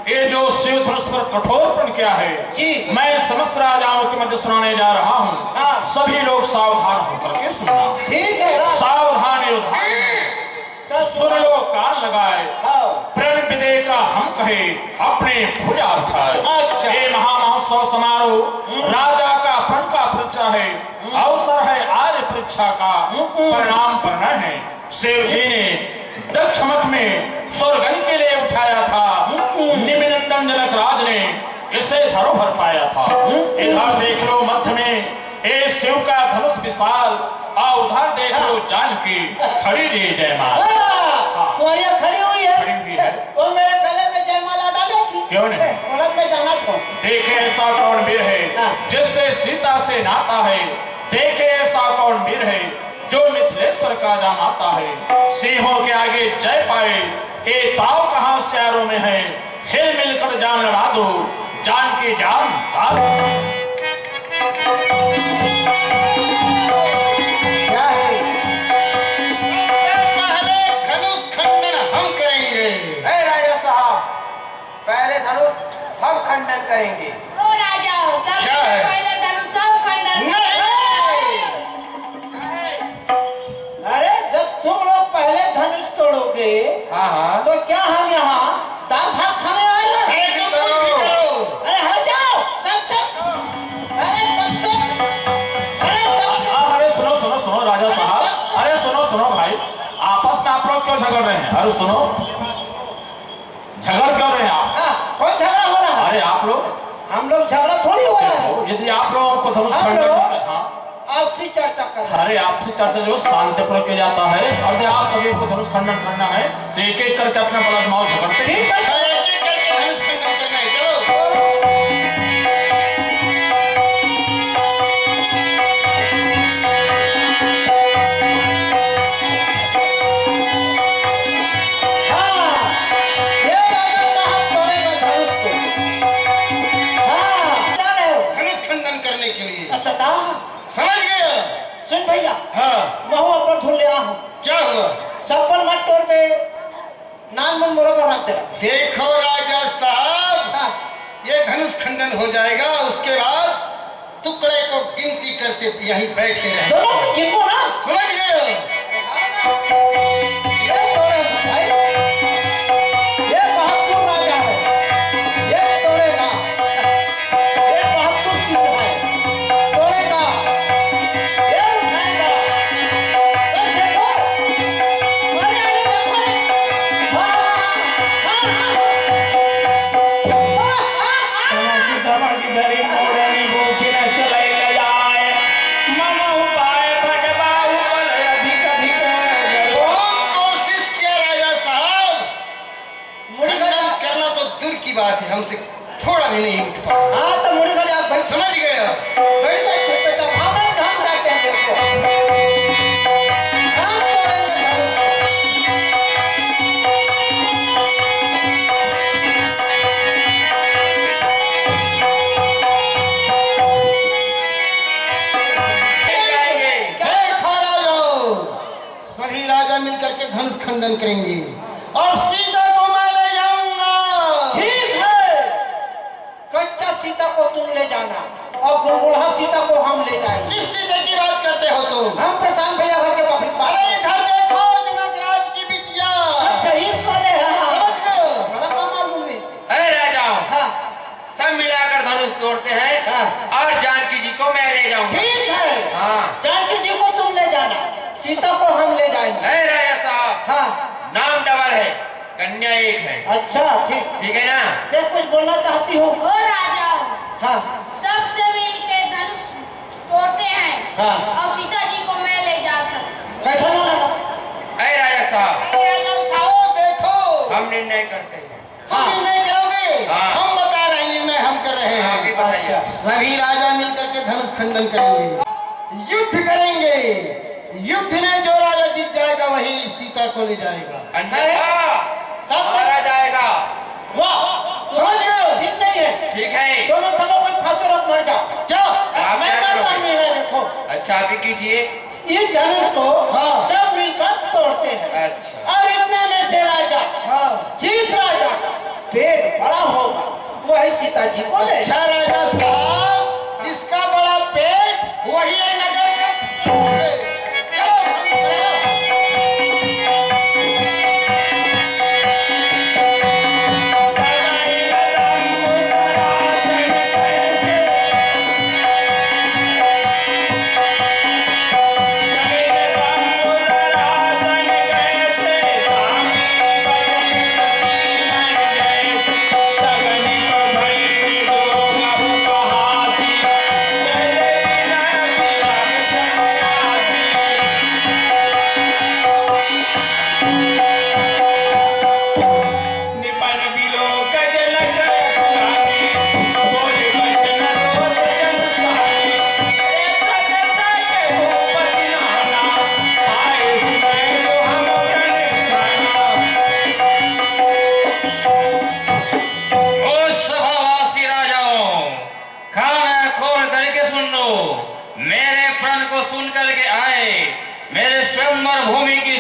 ये जो शिव धनुष पर कठोर प्रण किया है, जी, मैं समस्त राजाओं के मध्य सुनाने जा रहा हूँ। हाँ। सभी लोग सावधान होकर के सुनना। ठीक है। सावधानी उधार सुन लो, कान लगाए। हाँ। प्रण विदे का हम कहे, अपने भुजा उठाए। अच्छा। ये महामहोत्सव समारोह राजा का प्रण का परीक्षा है, अवसर है आज परीक्षा का, परिणाम पढ़ना है। शिव जी ने दक्ष मठ में स्वर्गन के लिए उठाया था, निमिनंदन जनक राज ने इसे धरोहर पाया था। इधर देख लो मध्य में ए शिव का धनुष विशाल, और उधर देख लो जानकी खड़ी रे जयमाल। कुआरियाँ खड़ी हुई है। खड़ी हुई है। वो मेरे गले में जयमाला डालेगी। क्यों नहीं? उड़द में जाना छोड़। देखे ऐसा कौन वीर है जिससे सीता से नाता है, देखे ऐसा कौन वीर है जो मिथिलेश्वर का जामाता है। सिंहों के आगे जय पाए, ए ताव कहाँ स्यारों में है, हिल मिलकर जान लड़ा दो, जान की जान क्या है? पहले धनुष खंडन हम करेंगे। राजा साहब, पहले धनुष हम खंडन करेंगे। ओ राजा सबसे पहले धनुष खंडन अरे जब तुम लोग पहले धनुष तोड़ोगे हाँ तो क्या हम यहाँ दाल भात खाने आए ना? अरे तुम कुछ भी करो। अरे हट जाओ सब सब अरे सब सब अरे सब सब अरे सुनो सुनो सुनो राजा साहब, अरे सुनो सुनो भाई, आपस में आप लोग क्यों झगड़ रहे हैं? अरे सुनो, झगड़ क्यों रहे हैं आप? हाँ, कौन झगड़ा हो रहा है? अरे आप लोग, हम लोग झगड़ा थोड़ी हो रहा है। यदि आप लोगों को धनुष आप खंडन, लोग? हाँ, आपसी चर्चा कर रहे हैं। अरे आपसे चर्चा जो शांतिपूर्वक किया जाता है, और यदि आप सभी को धनुष खंडन करना है तो एक एक करके अपना बड़ा दिमाग झगड़ते हैं। ठीक है अच्छा, एक एक करके धनुष खंडन करना है, चलो। हाँ, ये राजा साहब तोड़ेगा धनुष को। हाँ, क्या रहे हो? धनुष खंडन करने के लिए अतः समझ गए? सुन भैया, हाँ, मैं हूँ अपन ढूंढ लिया हूँ। क्या हुआ? सप्पन मत तोड़ पे नान मन मोरा पर रख दे। देखो राजा साहब, हाँ, ये धनुष खंडन हो जाएगा, उसके बाद टुकड़े को गिनती करते यहीं बैठे रहे। दोनों को गिनो ना। समझ गए? ये तोड़े भाई, ये बहादुर राजा है, ये तोड़ेगा, ये बहादुर सिंह है, तोड़ेगा, ये उठाएगा, तो देखो, मारे आने देखो, हाँ, हाँ, धमकी धमकी धरी मोरनी भूखी न चलई ले जाए, मन उपाय भजबाऊ बल अधिक अधिक बहुत कोशिश किया राजा साहब, मुड़ी खंडन खड़ा, करना तो दूर की बात है, हमसे थोड़ा भी नहीं उठ पा। हाँ तो मुड़ी खड़ी आप भाई समझ गए? बड़ी बात है बेटा, भावना धाम जाते हैं देखो, हाँ तोड़ेंगे धनुष। देखो राजाओं, सभी राजा मिलकर के धनुष खंडन करेंगे और सीता को मैं ले जाऊंगा। ठीक है, कच्चा सीता को तुम ले जाना और गुलगुला सीता को हम ले जाएंगे। किस सीता की बात करते हो तुम? हम प्रशांत भैया घर के पब्लिक अरे पार्टी। इधर देखो, जनकराज की बिटिया। अच्छा इस वाले हैं, हाँ। समझ गए? हमारा काम मालूम नहीं। अरे राजाओं, हाँ सब मिलाकर धनुष तोड़ते हैं हाँ और जानकी जी को मैं ले जाऊंगा। ठीक है, हाँ। जानकी जी को तुम ले जाना, सीता को हम ले जाएंगे। अरे राजा साहब, हाँ नाम डबल है, कन्या एक है, अच्छा ठीक। ठीक है ना? देख कुछ बोलना चाहती हूँ? ओ राजा, हाँ सबसे मिलके धनुष तोड़ते हैं हाँ, और सीता जी को मैं ले जा सकता कैसा ना लगा? अरे राजा साहब, हूँ। देखो, हम निर्णय करते हैं। तुम निर्णय करोगे? हाँ। हम बता रहे हैं, निर्णय हम कर रहे आप भी हैं। बताइए। सभी राजा मिलकर के धनुष खंडन करेंगे, युद्ध करेंगे। युद्ध में जो राजा जीत जाएगा वही सीता को ले जाएगा। अन्यथा सब मारा जाएगा। वाह, समझ गए? ठीक नहीं है, ठीक है? दोनों सबों को फांसी रोक मर जाओ। जाओ। आप मैं क्या करता करोगे? निर्णय देखो, अच्छा, आप ही कीजिए। इस धनुष को हाँ। सब मिलकर तोड़ते हैं अच्छा, और इतने में से राजा हाँ। जिस राजा का पेट बड़ा होगा वही सीता जी को ले अच्छा राजा साहब, जिसका बड़ा पेट वही है नगर का। चलो, चलो।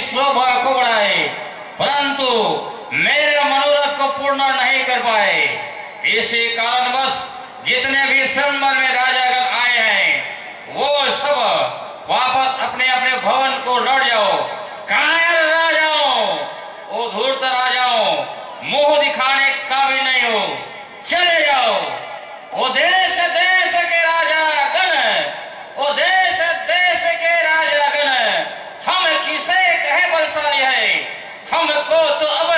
शोभा को बढ़ाए, परंतु मेरे मनोरथ को पूर्ण नहीं कर पाए। इसी कारणवश जितने भी स्वयंवर में राजागण आए हैं वो सब वापस अपने अपने भवन को लौट जाओ। कायर राजाओं, ओ धूर्त राजाओं, मुंह दिखाने का भी नहीं हो, चले जाओ। ओ देश देश के राजागण, ओ देश देश के राजागण, हम किसे कहे बलशाली है? हमको तो अब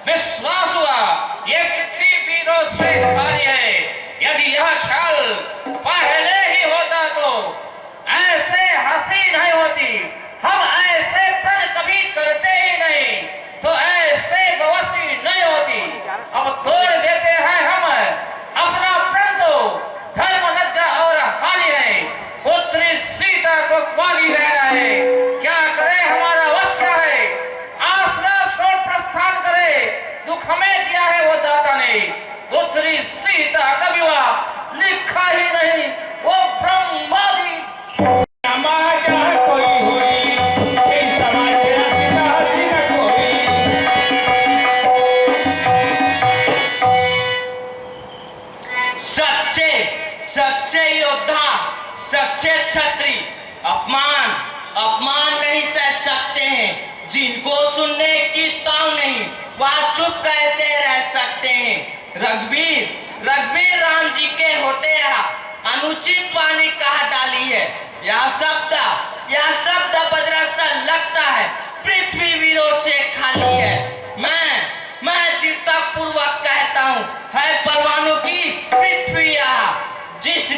विश्वास हुआ ये पृथ्वी वीरों से खाली है। यदि यह ख्याल पहले ही होता तो ऐसे हंसी नहीं होती, हम ऐसे प्रण कभी करते ही नहीं, तो ऐसे बवसी नहीं होती। अब तोड़ देते हैं हम अपना प्रण, तो धर्म लज्जा और हानि है। पुत्री सीता को ग्वाली रहना है, क्या करे हमारा वश क्या है? आसरा छोड़ प्रस्थान करे, दुख हमें दिया है वो दाता ने। पुत्री सीता का विवाह लिखा ही नहीं, वो ब्रह्मादि सच्चे सच्चे योद्धा, सच्चे छत्री अपमान अपमान नहीं सह सकते हैं। जिनको सुनने की ताव नहीं वह चुप कैसे रह सकते हैं। रघुवीर रघुवीर राम जी के होते अनुचित वाणी कहा डाली है। यह शब्द बजरा लगता है पृथ्वी वीरों से खाली है। मैं दृढ़ता पूर्वक कहता हूँ है परवानों की पृथ्वी यहाँ। जिस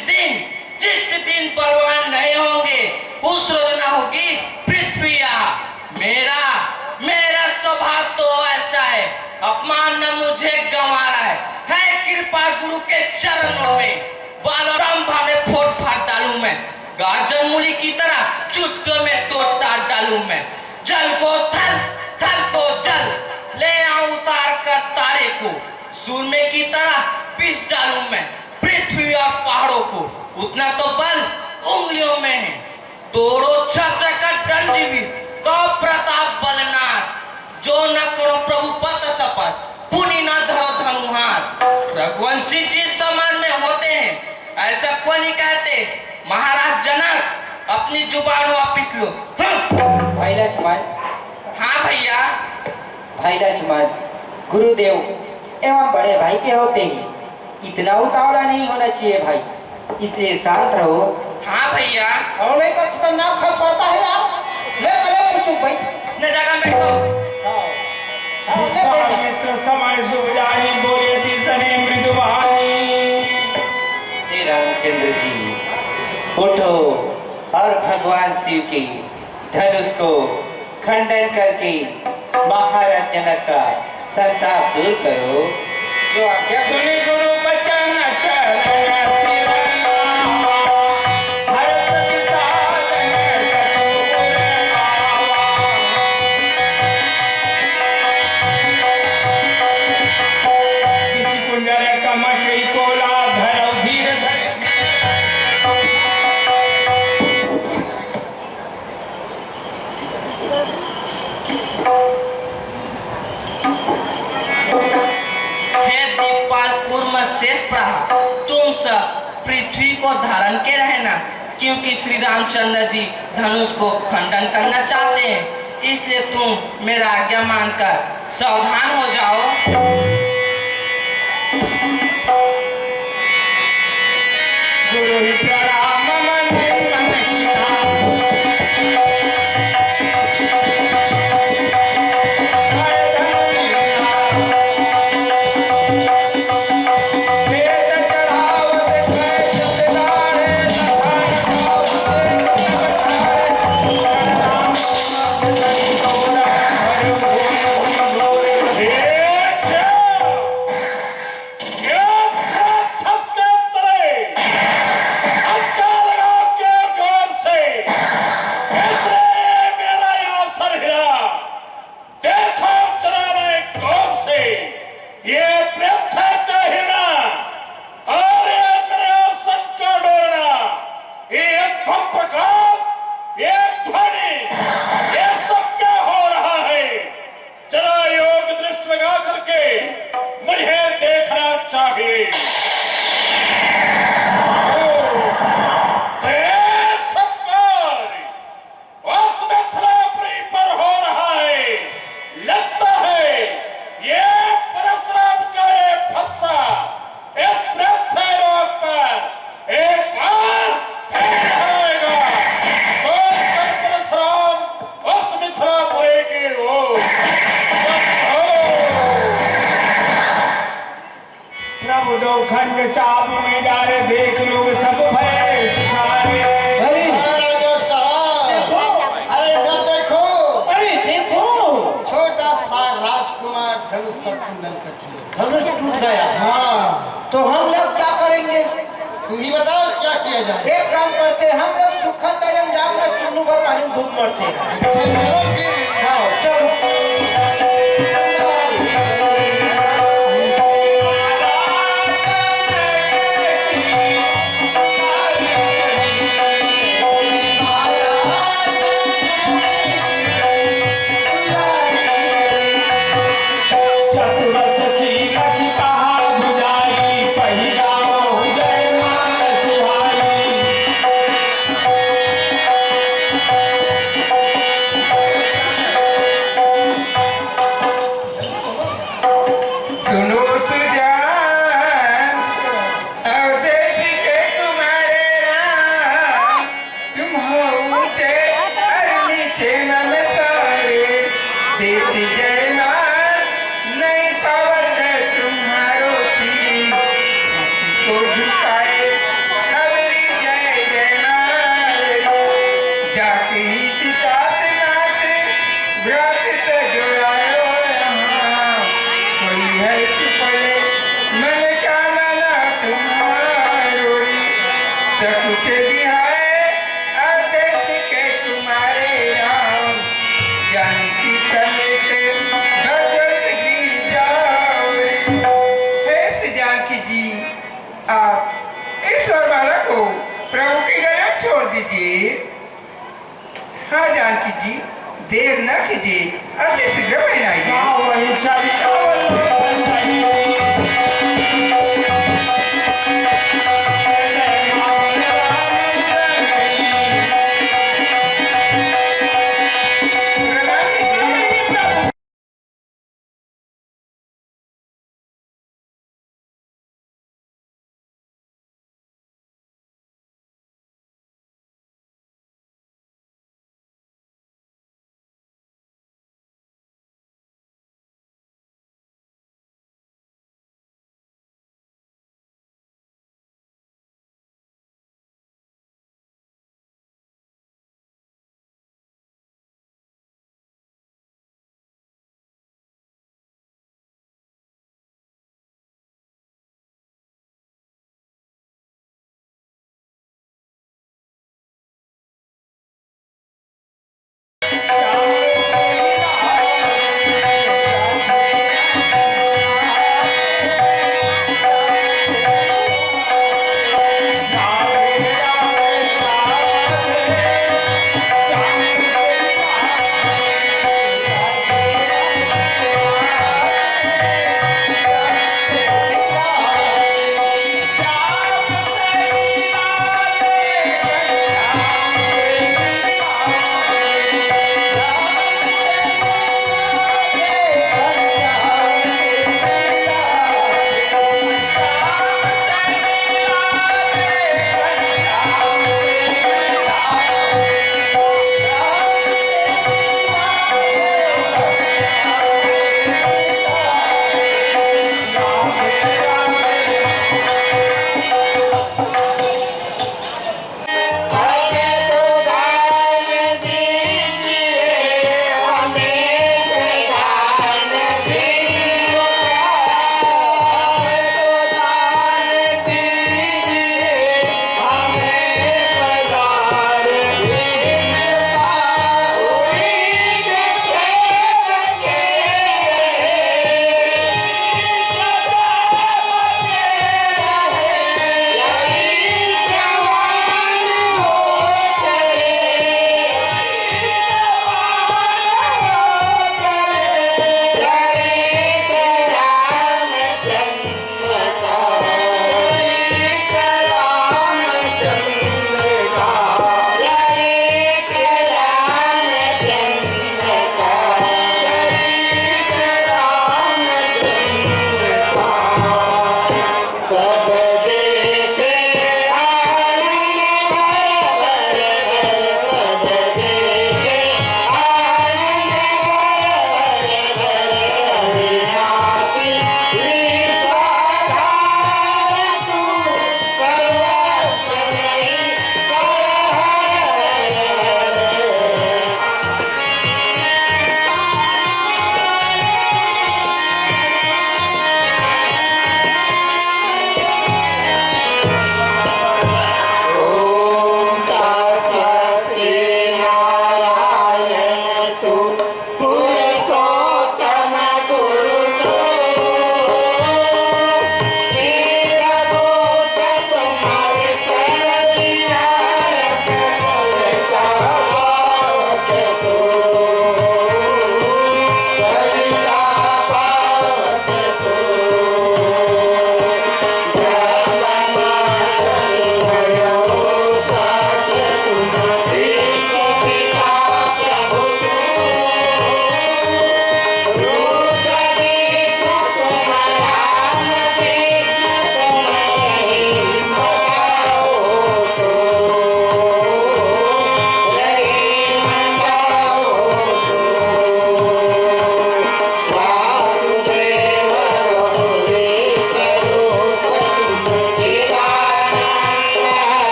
दिन परवान नहीं होंगे उस रोज ना होगी पृथ्वी यहाँ। मेरा स्वभाव तो ऐसा है, अपमान न मुझे गंवारा है कृपा गुरु के चरणों में। बालराम भाले फोट फाट डालूं मैं, गाजर मूली की तरह चुटकियों में तोड़ ताड़ डालूं मैं। जल को थल, थल को जल, ले आऊं उतार कर तारे को। सूरमे की तरह पीस डालूं मैं पृथ्वी और पहाड़ों को। उतना तो बल उंगलियों में है, तोड़ो छत्र का दंजीवी तो प्रताप बलनाथ। जो न करो प्रभु पत शपथ, पुनि न धरो धनुहार। रघुवंशी जिस समान में होते हैं ऐसा कोई नहीं कहते। महाराज जनक अपनी जुबान वापिस लो। भाई लक्ष्मण। हाँ भैया। भाई लक्ष्मण, गुरुदेव एवं बड़े भाई के होते ही इतना उतावला नहीं होना चाहिए भाई, इसलिए शांत रहो। हाँ भैया। और नहीं कुछ का नाम खसवाता है यार। ले करे कुछ बैठ न जगह बैठो। मित्र समय शुभ जानी, बोले थी सने मृदु बहानी। श्री रामचंद्र जी उठो और भगवान शिव की धनुष को खंडन करके महाराज जनक का संताप दूर करो। जो आज्ञा सुनी गुरु बचन चरण शेष प्रहा तुम सब पृथ्वी को धारण के रहना, क्योंकि श्री रामचंद्र जी धनुष को खंडन करना चाहते हैं। इसलिए तुम मेरा आज्ञा मानकर सावधान हो जाओ। गुरु ही प्रणाम मन खंड चाप में जा रहे देख लोग सब भय सुखारे। अरे राजा साहब, अरे इधर देखो, अरे देखो, छोटा सा राजकुमार धनुष का खंडन कर दिया। धनुष टूट गया। हाँ, तो हम लोग क्या करेंगे? तुम ही बताओ क्या किया जाए। एक काम करते हैं, हम लोग सुखा तरम जाम में चुनू भर पानी में धूप मरते हैं। चलो फिर। हाँ, चलो। हाँ जानकी जी, देर न कीजिए, अति शीघ्र आइए। वही चाहिए।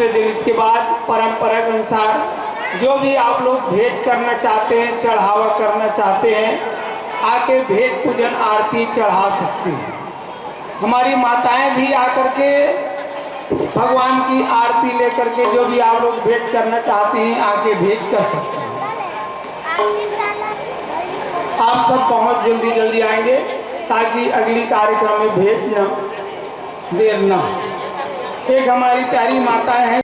सफेद ईद के बाद परंपरा के अनुसार जो भी आप लोग भेंट करना चाहते हैं, चढ़ावा करना चाहते हैं, आके भेंट पूजन आरती चढ़ा सकते हैं। हमारी माताएं भी आकर के भगवान की आरती लेकर के जो भी आप लोग भेंट करना चाहते हैं आके भेंट कर सकते हैं। आप सब बहुत जल्दी आएंगे ताकि अगली कार्यक्रम में भेंट न देर न हो। एक हमारी प्यारी माताएं हैं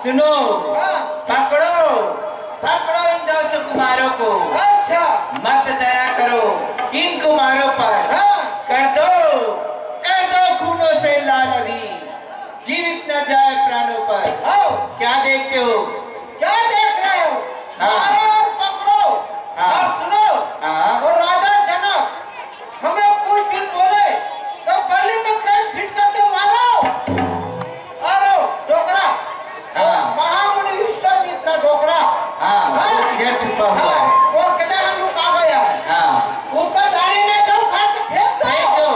सुनो, पकड़ो पकड़ो इन 200 कुमारों को। अच्छा, मत दया करो इन कुमारों पर। कर दो खूनों से लाल अभी, जीवित न जाए प्राणों पर। क्या देखते हो? क्या देख रहे हो? हाँ। मारो और पकड़ो। हाँ। और सुनो, हाँ। और राजा जनक हमें कुछ भी बोले तो गली में क्रैंक फिट करके मारो। और डोकरा, हाँ। महामुनि विश्वामित्र डोकरा, हाँ, वो किधर छुपा हुआ है? वो किधर हम लोग आ गया है। हाँ, उसका दाढ़ी में जाओ, खा के फेंक फेंक दो। दो।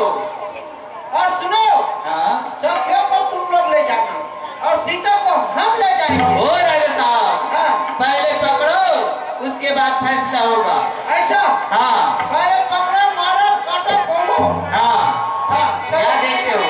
और सुनो, हाँ, सखियों को तुम लोग ले जाना और सीता को हम ले जाएंगे। ओ राजा साहब, हाँ। पहले पकड़ो, उसके बाद फैसला होगा। ऐसा? हाँ, पहले पकड़ो, मारो, काटो, खोलो। हाँ, हाँ, क्या देखते हो?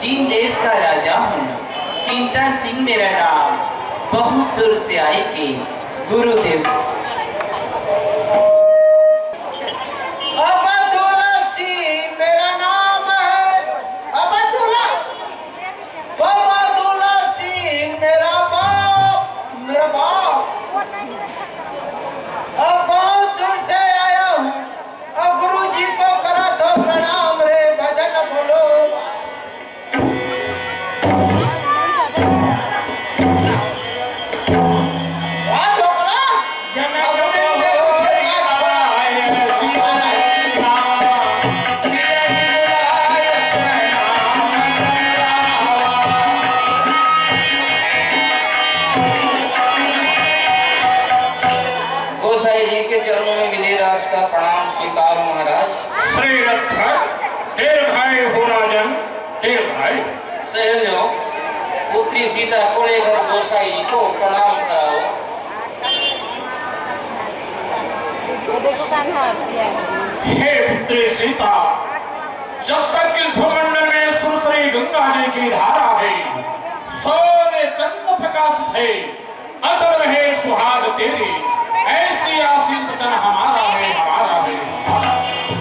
चीन देश का राजा हूँ, चिंतन सिंह मेरा नाम, बहुत दूर से आई के गुरुदेव। अबदुल्ला सिंह मेरा नाम है, अबदुल्ला सिंह मेरा बाप। अब बहुत दूर से आया हूँ, अब गुरु जी को करा दो प्रणाम रे, भजन बोलो। जनक के चरणों में विजयराज का प्रणाम स्वीकार महाराज। श्री रक्षक दीर्घायु हो राजन, दीर्घायु। सहजो पुत्री सीता को लेकर गोसाई जी को प्रणाम कराओ। हे पुत्री सीता, जब तक इस भूमंडल में सुरसरी गंगा जी की धारा है, सोने चंद्र प्रकाश थे, अगर रहे सुहाग तेरी, ऐसी आशीष वचन हमारा है, हमारा है, हमारा है।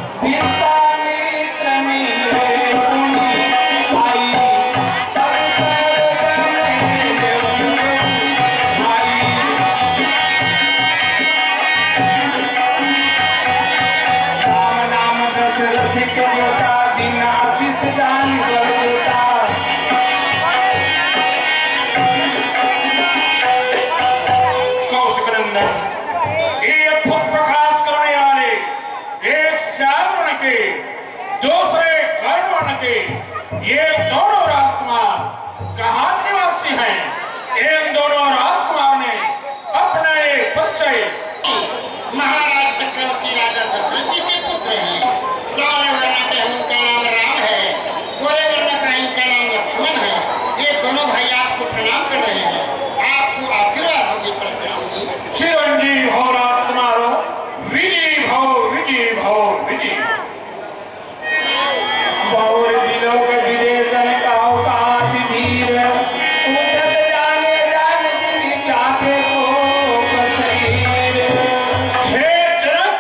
दूसरे कर्णवन के ये दोनों राजकुमार कहाँ निवासी हैं? इन दोनों राजकुमार ने अपना एक परिचय महाराज चक्रवर्ती राजा दशरथ जी के पुत्र हैं। श्याम वर्ण के उनका नाम राम है, गोरे वर्ण का इनका नाम लक्ष्मण है। ये दोनों भाई आपको प्रणाम कर रहे हैं। आप आशीर्वाद दीजिए परशुराम जी। चिरंजीव हो राजकुमारों, विजय भव, विजय भव, विजय। बहुर दिलों के विदेशन का औकात धीर, उठत जाने जान जिन चाहे को शरीर। हे जनक,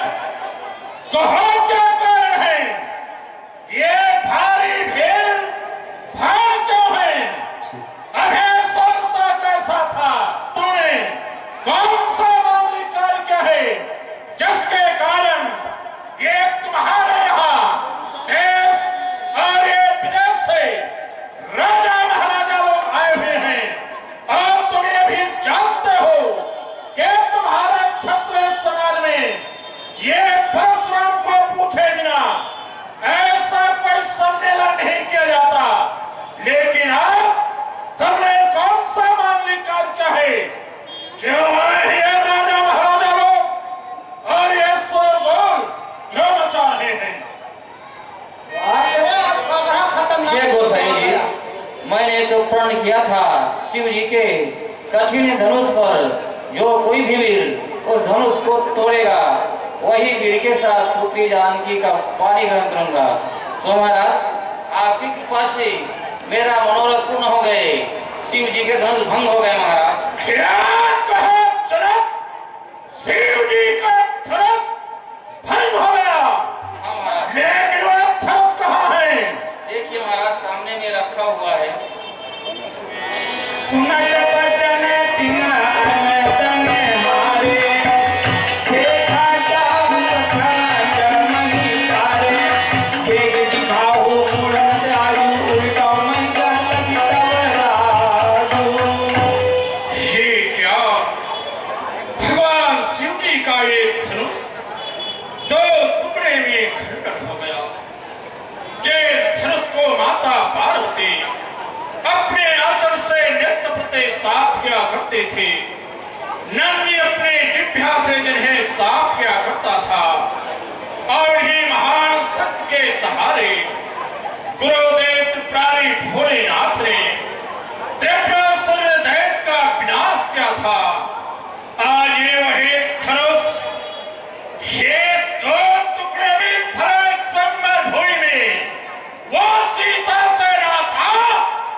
कहो क्या कारण है? ये भारी भीड़ भाग क्यों है? अभय सा कैसा था? तूने कौन सा मामूली कार्य क्या है जिसके कारण ये तुम्हारे यहाँ देश और ये विदेश से राजा महाराजा लोग आए हुए हैं और तुम ये भी जानते हो कि तुम्हारा क्षत्रिय समाज में ये परशुराम को पूछे बिना ऐसा कोई सम्मेलन नहीं किया जाता। लेकिन अब तुमने कौन सा मांगलिक कार्य चाहे जो ये राजा महाराजा लोग और ये शोरगुल क्यों मचा रहे हैं? ये गोसाई जी, मैंने तो प्रण किया था शिव जी के कठिन धनुष पर जो कोई भी वीर उस धनुष को तोड़ेगा वही वीर के साथ पुत्री जानकी का पानी ग्रहण करूंगा। तो महाराज आपकी कृपा से मेरा मनोरथ पूर्ण हो गए, शिव जी के धनुष भंग हो गए महाराज। क्या कहा जनक? शिव जी का धनुष भंग हो गया? हाँ महाराज। लेकिन वह धनुष कहाँ है? देखिए महाराज, सामने में रखा हुआ है। सुनत बचन तिना तन हारे, देखा जाम कथा मनी तारे, देख दिखाओ मूर्त आयु उल्टा मंगल लगी तवराजू। ये क्या? भगवान शिव जी का ये धनुष दो टुकड़े में खंडित हो गया। जिस धनुष को माता पार्वती अपने आचरण से नित्य प्रत्येक साफ किया करते थे, नंदी अपने जिह्वा से जिन्हें साफ किया करता था, और ये महान सत्य के सहारे गुरुदेव त्रिपुरारी भोलेनाथ ने त्रिपुरासुर दैत्य का विनाश किया था। आज ये वही धनुष ये दो टुकड़े में भरे चंबल भूमि में वो सीता से राधा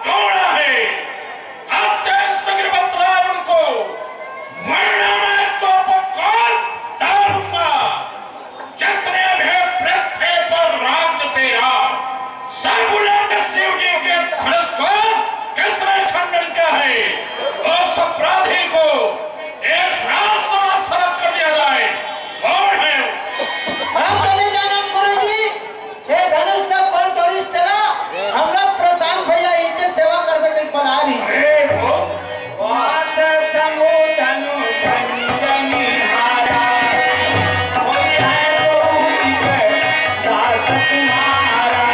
जोड़ा है। अत्यंत शीघ्र बतलाव उनको मरना में चौपट कर डालूंगा। जितने भी पृथ्वी पर राज्य तेरा सब उलट शिव जी के धनुष को किसने खंडन किया है? उस अपराधी को एक रास्ता में सड़क कर दिया जाए। कौन है? हम तो नहीं जाना गुरुजी, ये धनुष का कौन तो इस तरह हम लोग प्रशांत भैया इनसे सेवा करने के बना रही। अरे वो वात समो धनु धनी हारा, कोई है तो उनके दास तुम्हारा।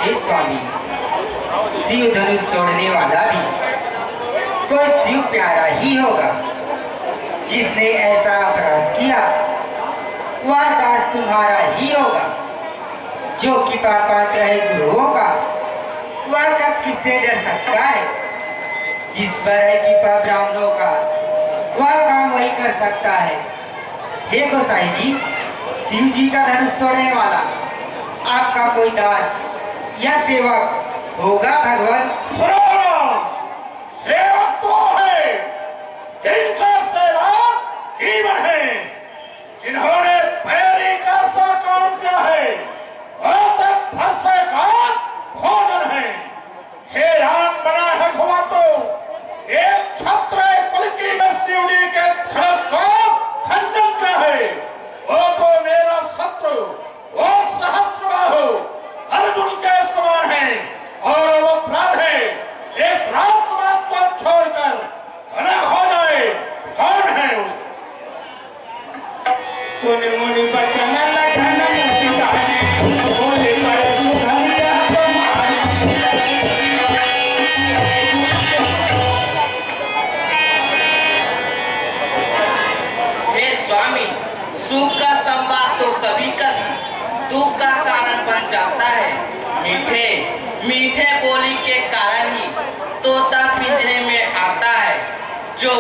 हे स्वामी, शिव धनुष तोड़ने वाला भी कोई जीव प्यारा ही होगा। जिसने ऐसा अपराध किया वह दास तुम्हारा ही होगा। जो कृपा पात्र है गुरुओं का वह कब किससे डर सकता है। जिस पर है कृपा ब्राह्मणों का वह काम वही कर सकता है। हे गोसाई जी, शिव जी का धनुष तोड़ने वाला आपका कोई दास या सेवक होगा भगवान? सेवक तो है जिनका सेवा जीवन है, जिन्होंने पैरी का सा काम किया है और तक फंसे का भोजन है। हैरान बना है हुआ तो एक छत्र कुलकी में शिवजी के धर्म को खंडन किया है। वो तो मेरा शत्रु, वो सहस्त्रबाहु अर्जुन के समान है और वो अपराध है इस राष्ट्रवाद को छोड़कर अलग हो जाए। कौन है वो? सोने मोनी बचन लखन मोती गाने बोले बड़े सुखनिया हे स्वामी, सुख का संवाद तो कभी कभी दुख का कारण बन जाता है। मीठे मीठे बोली के कारण ही तोता पिंजरे में आता है। जो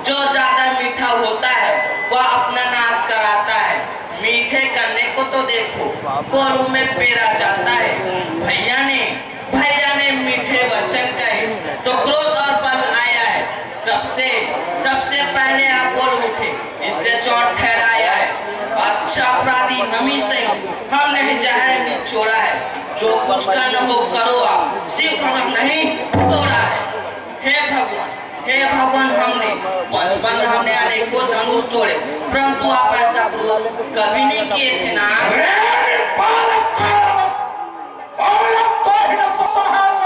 ज्यादा मीठा होता है वह अपना नाश कराता है। मीठे करने को तो देखो कोरू में पेरा जाता है। भैया ने मीठे वचन कहे तो क्रोध और बल आया है। सबसे पहले आप बोल उठे इसलिए चोट ठहराया है। अच्छा अपराधी हम ही सही, हमने जहर निचोड़ा है। जो कुछ करना हो करो आप, शिव धर्म नहीं तोड़ा है। हे भगवान, हमने अनेकों धनुष तोड़े परंतु आप ऐसा कभी नहीं किए थे ना।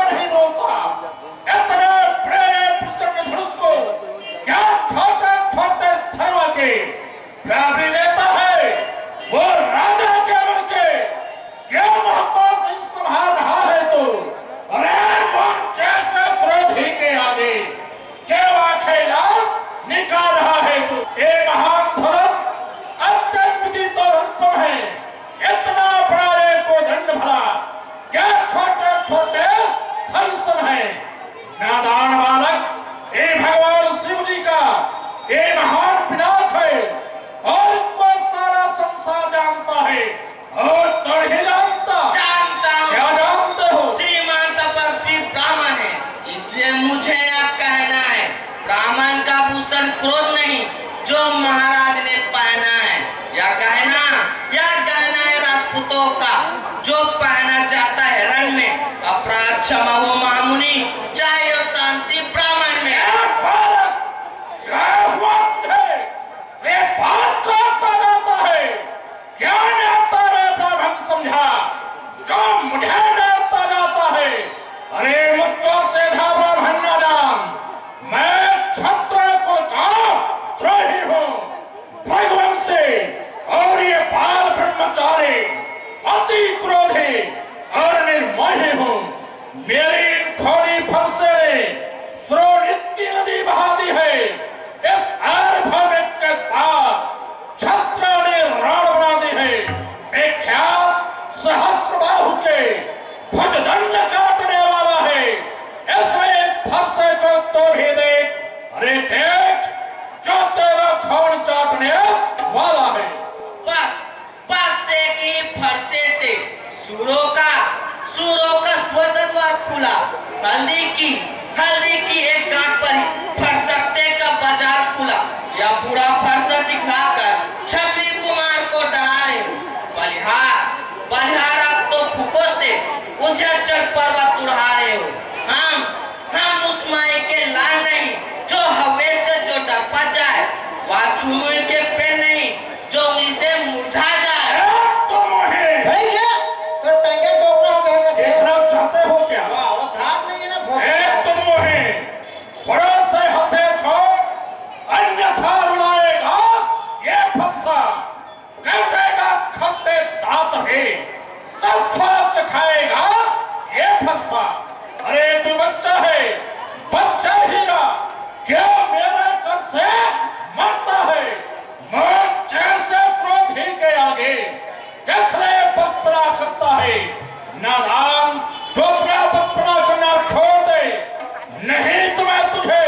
नहीं बोलता इतने बड़े प्रचंड धनुष को क्या छोटे छोटे धर्म के भी लेता है। वो राजा के मन के क्या महत्व नहीं संभाल रहा है तो अरे वो जैसे क्रोधी के आगे क्या वाखेला निकाल रहा है तो ये महान धर्म अत्यंत विदित और उत्तम है। इतना बड़ा एक को दंड भरा क्या छोटे छोटे धनुष है। नादान बालक ये भगवान शिव जी का ये महान पिनाक है और इसको सारा संसार जानता है और तो ही जानता हूँ। क्या जानते हो? श्रीमान तपस्वी ब्राह्मण है इसलिए मुझे अब कहना है। ब्राह्मण का भूषण क्रोध नहीं जो महाराज ने पहना है, या गहना है राजपूतों का जो पहना जाता है रण में। अपराध क्षमा हो महामुनि, चाहे और शांति ब्राह्मण में। वे बात करता जाता है क्या आता रे ब्राह्मण समझा जो मुझे डरता जाता है। अरे मुझको सीधा ब्राह्मण का नाम, मैं क्षत्र को द्रोही हूँ भगवान से और ये बाल ब्रह्मचारी अति क्रोधी और निर्मोही हूँ। मेरी थोड़ी फरसे ने स्रोत नदी बहा दी है। इस आर्भविक के बाद छत्र ने रण बना दी है। विख्यात सहस्त्रबाहु के भुजदंड काटने वाला है। इसलिए फरसे को तोड़ ही दे। अरे देख जो तेरा खून चाटने वाला है। बस एक ही फरसे से सूरों का द्वार खुला। हल्दी की एक गांठ पर ही फरसकते का बाजार खुला। या पूरा फरसा दिखाकर छवि कुमार को डरा रहे हो। बलिहार आप तो फूकों से उसे चढ़ पर्वत उड़ा रहे हो। हम उस माई के लाल नहीं जो हवे से जो डरपा जाए, वह छुए के पे नहीं जो उसे मुरझा जाए। देखना चाहते हो क्या? तुम मोहे बड़े से हंसे छोड़ अन्यथा रुलाएगा ये फंसा कर देगा खट्टे दांत है सब फाच खाएगा ये फंसा। अरे तू बच्चा है, बच्चा ही ना क्या मेरे घर से मरता है? मौत जैसे क्रोधी के आगे कैसे बकपरा करता है। नादान तो अपना बकपरा करना छोड़ दे, नहीं तो मैं तुझे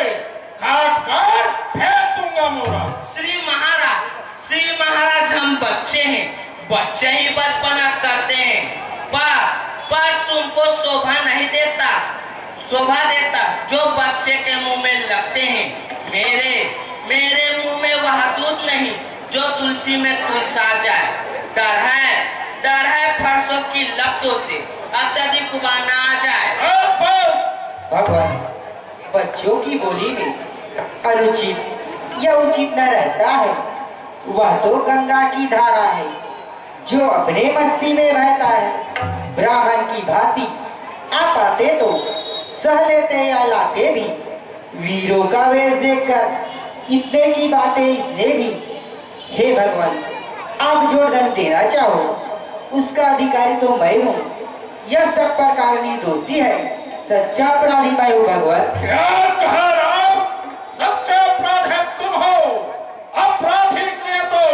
काट कर फेंक दूंगा मोरा। श्री महाराज हम बच्चे हैं, बच्चे ही बचपना करते हैं, पर तुमको शोभा नहीं देता, शोभा देता जो बच्चे के मुंह में लगते हैं। मेरे मुंह में वह दूध नहीं जो तुलसी में तुलसा जाए। डर है फरसों की लपटों से अत्यधिक खुबा ना आ जाए। भगवान, बच्चों की बोली में अनुचित या उचित न रहता है। वह तो गंगा की धारा है जो अपने मस्ती में बहता है। ब्राह्मण की भांति आप आते तो सह लेते या लाते भी। वीरों का वेश देखकर इतने की बातें इसने भी। हे भगवान, आप जो धन देना चाहो उसका अधिकारी तो मैं हूँ। यह सब प्रकार निर्दोषी है, सच्चा अपराधी मैं हूँ भगवान। क्या कहा राम? सच्चा अपराधी तुम हो। अपराधी के तो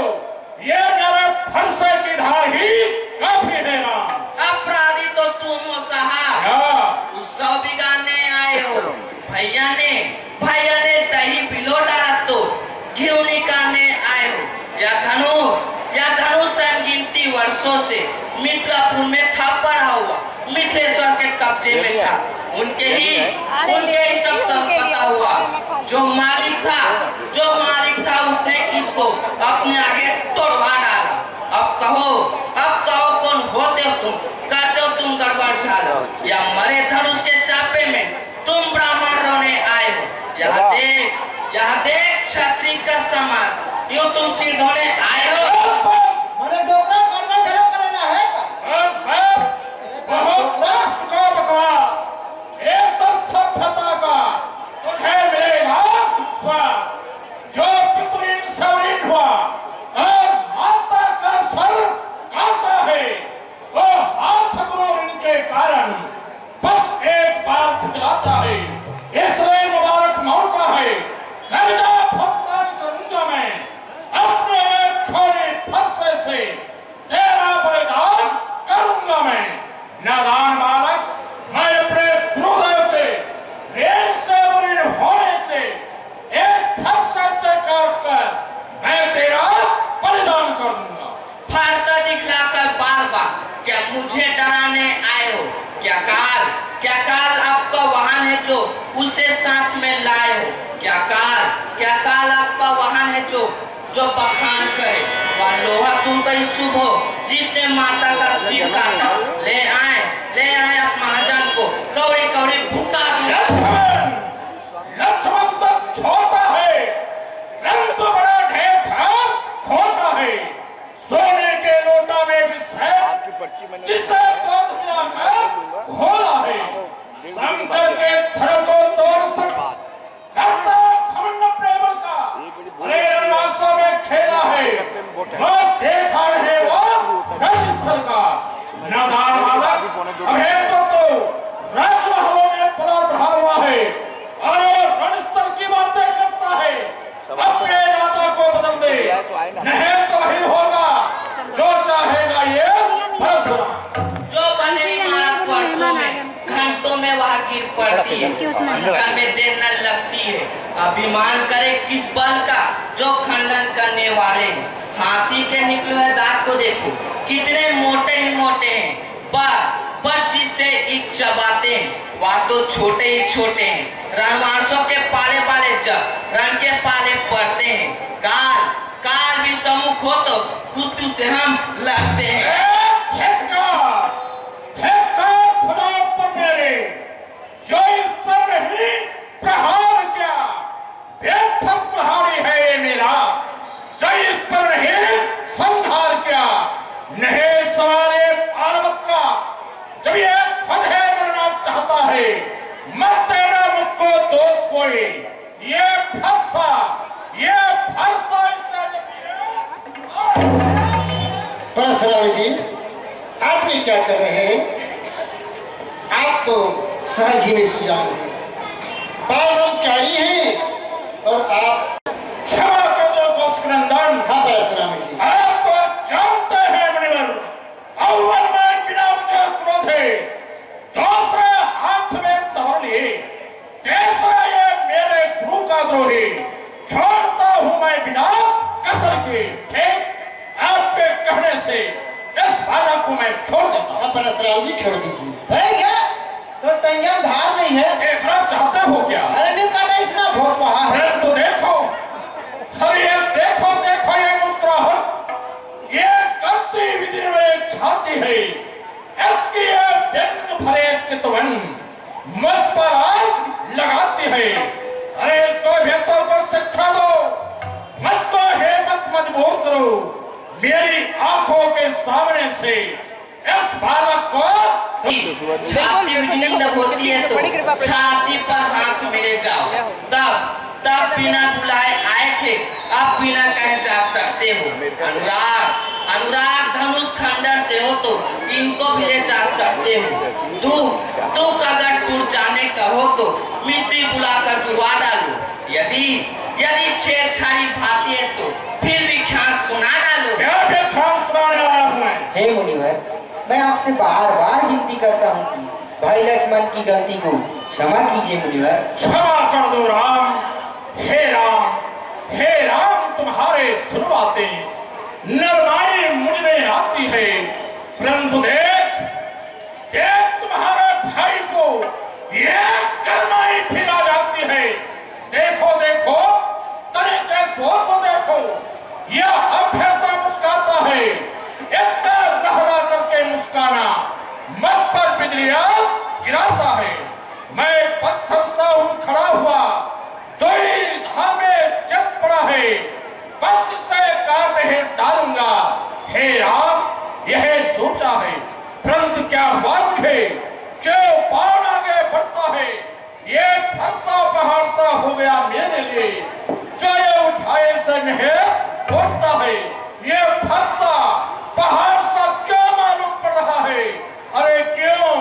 ये नरक फरसे की धार ही काफी है राम। अपराधी तो तुम हो साहब। सौ बिगाड़ने आए हो। भैया ने दही पिलो डाला तो घी निकालने आए हो। या धनुष गिनती वर्षों से मिर्जापुर में था पड़ा हुआ, मिथिलेश्वर के कब्जे में था। उनके ही सब पता हुआ। जो मालिक था उसने इसको अपने आगे तोड़वा डाला। अब कहो कौन होते हो तुम? करते हो तुम गड़बड़ झाल या मरे धनुष के सापे में तुम ब्राह्मण रोने आए हो। यहाँ देख क्षत्रिय का समाज, यूं तुम सिद्ध होने आए हो। मैंने डोकरा गड़बड़ धरो करना है सभ्यता का तुझे मिलेगा स्वाद। जो पितृ सवरीन हुआ और माता का सर काटा है वो हाथ गुरु इनके कारण बस एक बार ठुकराता है। इसलिए मुबारक मौका है, कर्जा भुगतान करूंगा मैं। अपने एक छोरे फरसे से तेरा बलिदान करूंगा मैं। नादान बालक, मैं अपने गुरुदेव के रेल से वरीण होने से एक फरसे से काट कर मैं तेरा बलिदान कर दूंगा। फरसा दिखलाकर बार क्या मुझे डराने आए हो? क्या काल आपका वाहन है जो उसे साथ में लाए हो? क्या काल आपका वाहन है जो बखान करे? वह लोहा तुम पर शुभ हो जिसने माता का सिर काटा। ले आए आप महाजन को कौड़ी भुका दूंगा। लक्ष्मण तो छोटा है, रंग तो बड़ा ढेर था, खोटा है। सोने के लोटा में विषय जिसे तोड़ मिलाकर घोला है। शंकर के क्षण को तोड़ सकता करता खमन प्रेम का अरे रणवासों में खेला है। वो देखा है वो रणस्थल का नादान वाला अभेद तो राजमहलों में पला बढ़ा हुआ है और रणस्थल की बातें करता है। अपने दादा को बदल दे, नहीं तो वही होगा जो चाहेगा ये भरतरा। जो बने वर्षों में घंटों में वह गिर पड़ती है, में देर न लगती है। अभिमान करे किस बल का जो खंडन करने वाले हैं। हाथी के निकले हुए दांत को देखो कितने मोटे ही मोटे हैं, पर जिससे एक चबाते हैं वह तो छोटे ही छोटे हैं। रणवासों के पाले जब रण के पाले पड़ते हैं। काल भी सम्मुख हो तो कुछ से हम लड़ते हैं। जो इस पर नहीं प्रहार क्या व्यर्थक प्रहारी है ये मेरा। जो इस पर नहीं संहार क्या नहीं सवारे पार्वत का। जब ये फतह करना चाहता है मत देना मुझको दोष कोई। ये फरसा परशुराम जी, आप ये क्या कर रहे हैं? आप तो सहज ही में सुजान हैं, ब्रह्मचारी हैं और आप क्षमा कर दो गोस्कनंदन। हाँ परशुराम जी। आप तो जानते हैं मुनिवर, अव्वल में बिना वजह क्रोधे, दूसरे हाथ में तवर लिए, तीसरा ये मेरे गुरु का द्रोही, छोड़ता हूं मैं बिना कदर के। ठीक, आपके कहने से इस बालक को मैं छोड़ देता हूं। हाँ परशुराम जी छोड़ दीजिए। है क्या? तो टंगम धार नहीं है? देखना चाहते हो क्या? अरे नहीं काटा, इसमें भोग वहां है। अरे तो देखो, अरे ये देखो देखो ये मुस्कुराहट, ये करती विधि में छाती है, इसकी ये व्यंग भरे चितवन मत पर आग लगाती है। अरे इसको बेहतर को शिक्षा दो, मत को हेमत मजबूर करो। मेरी आंखों के सामने से इस बालक को छाती में नींद होती है तो छाती पर हाथ मेरे जाओ। तब बिना बुलाए आए थे, अब बिना कहे जा सकते हो। अनुराग धनुष खंडर से हो तो इनको भी ले जा सकते हो। तू अगर टूट जाने का हो तो मिस्त्री बुलाकर जुड़वा डालो। यदि छेड़छाड़ी भाती है तो फिर भी ख्याल सुना डालो। हे मुनिवर, मैं आपसे बार बार विनती करता हूँ कि भाई लक्ष्मण की गलती को क्षमा कीजिए मुनिवर। क्षमा कर दो राम। हे राम तुम्हारे सुनवातें नरनारी मुझ में आती है, परंतु देख तुम्हारे भाई को ये करनाई फिर आ जाती है। देखो तरीके को देखो, यह अभ्यर्था मुस्काता है, इसका लहरा करके मुस्काना मत पर बिजलियां गिराता है। मैं पत्थर सा खड़ा हुआ, दो धामे जग पड़ा है, पथ से काट है डालूंगा। हे राम यह सोचा है, परंतु क्या हुआ मुझे जो पान आगे बढ़ता है, ये फरसा पहाड़ सा हो गया मेरे लिए। जो ये उठाए से नहीं उठता है, ये फरसा पहाड़ सा क्यों मालूम पड़ रहा है? अरे क्यों?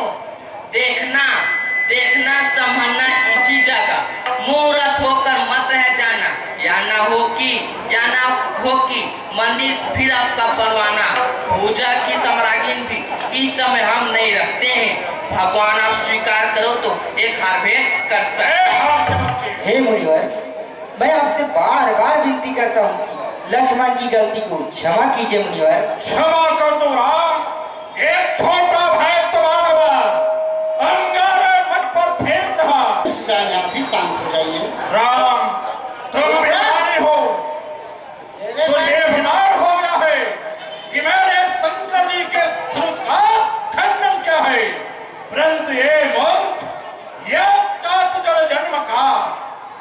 देखना संभलना इसी जगह, मुहूर्त होकर मत रह जाना, या ना हो कि मंदिर फिर आपका परवाना। पूजा की सम्राज्ञी भी इस समय हम नहीं रखते हैं। भगवान आप स्वीकार करो तो एक हार भेंट कर सकते। हे मुनिवर, मैं आपसे बार बार विनती करता हूँ कि लक्ष्मण की गलती को क्षमा कीजिए मुनिवर। क्षमा कर दो राम। एक छोटा भाई तुम्हारा अंगारे मत पर फेंक रहा। आप भी शांत हो जाइए। राम तुम बीमारी हो, तुझे बीमार हो गया है कि मेरे शंकर जी के धनुष का खंडन क्या है, परंतु ये मौत यह कात जल जन्म का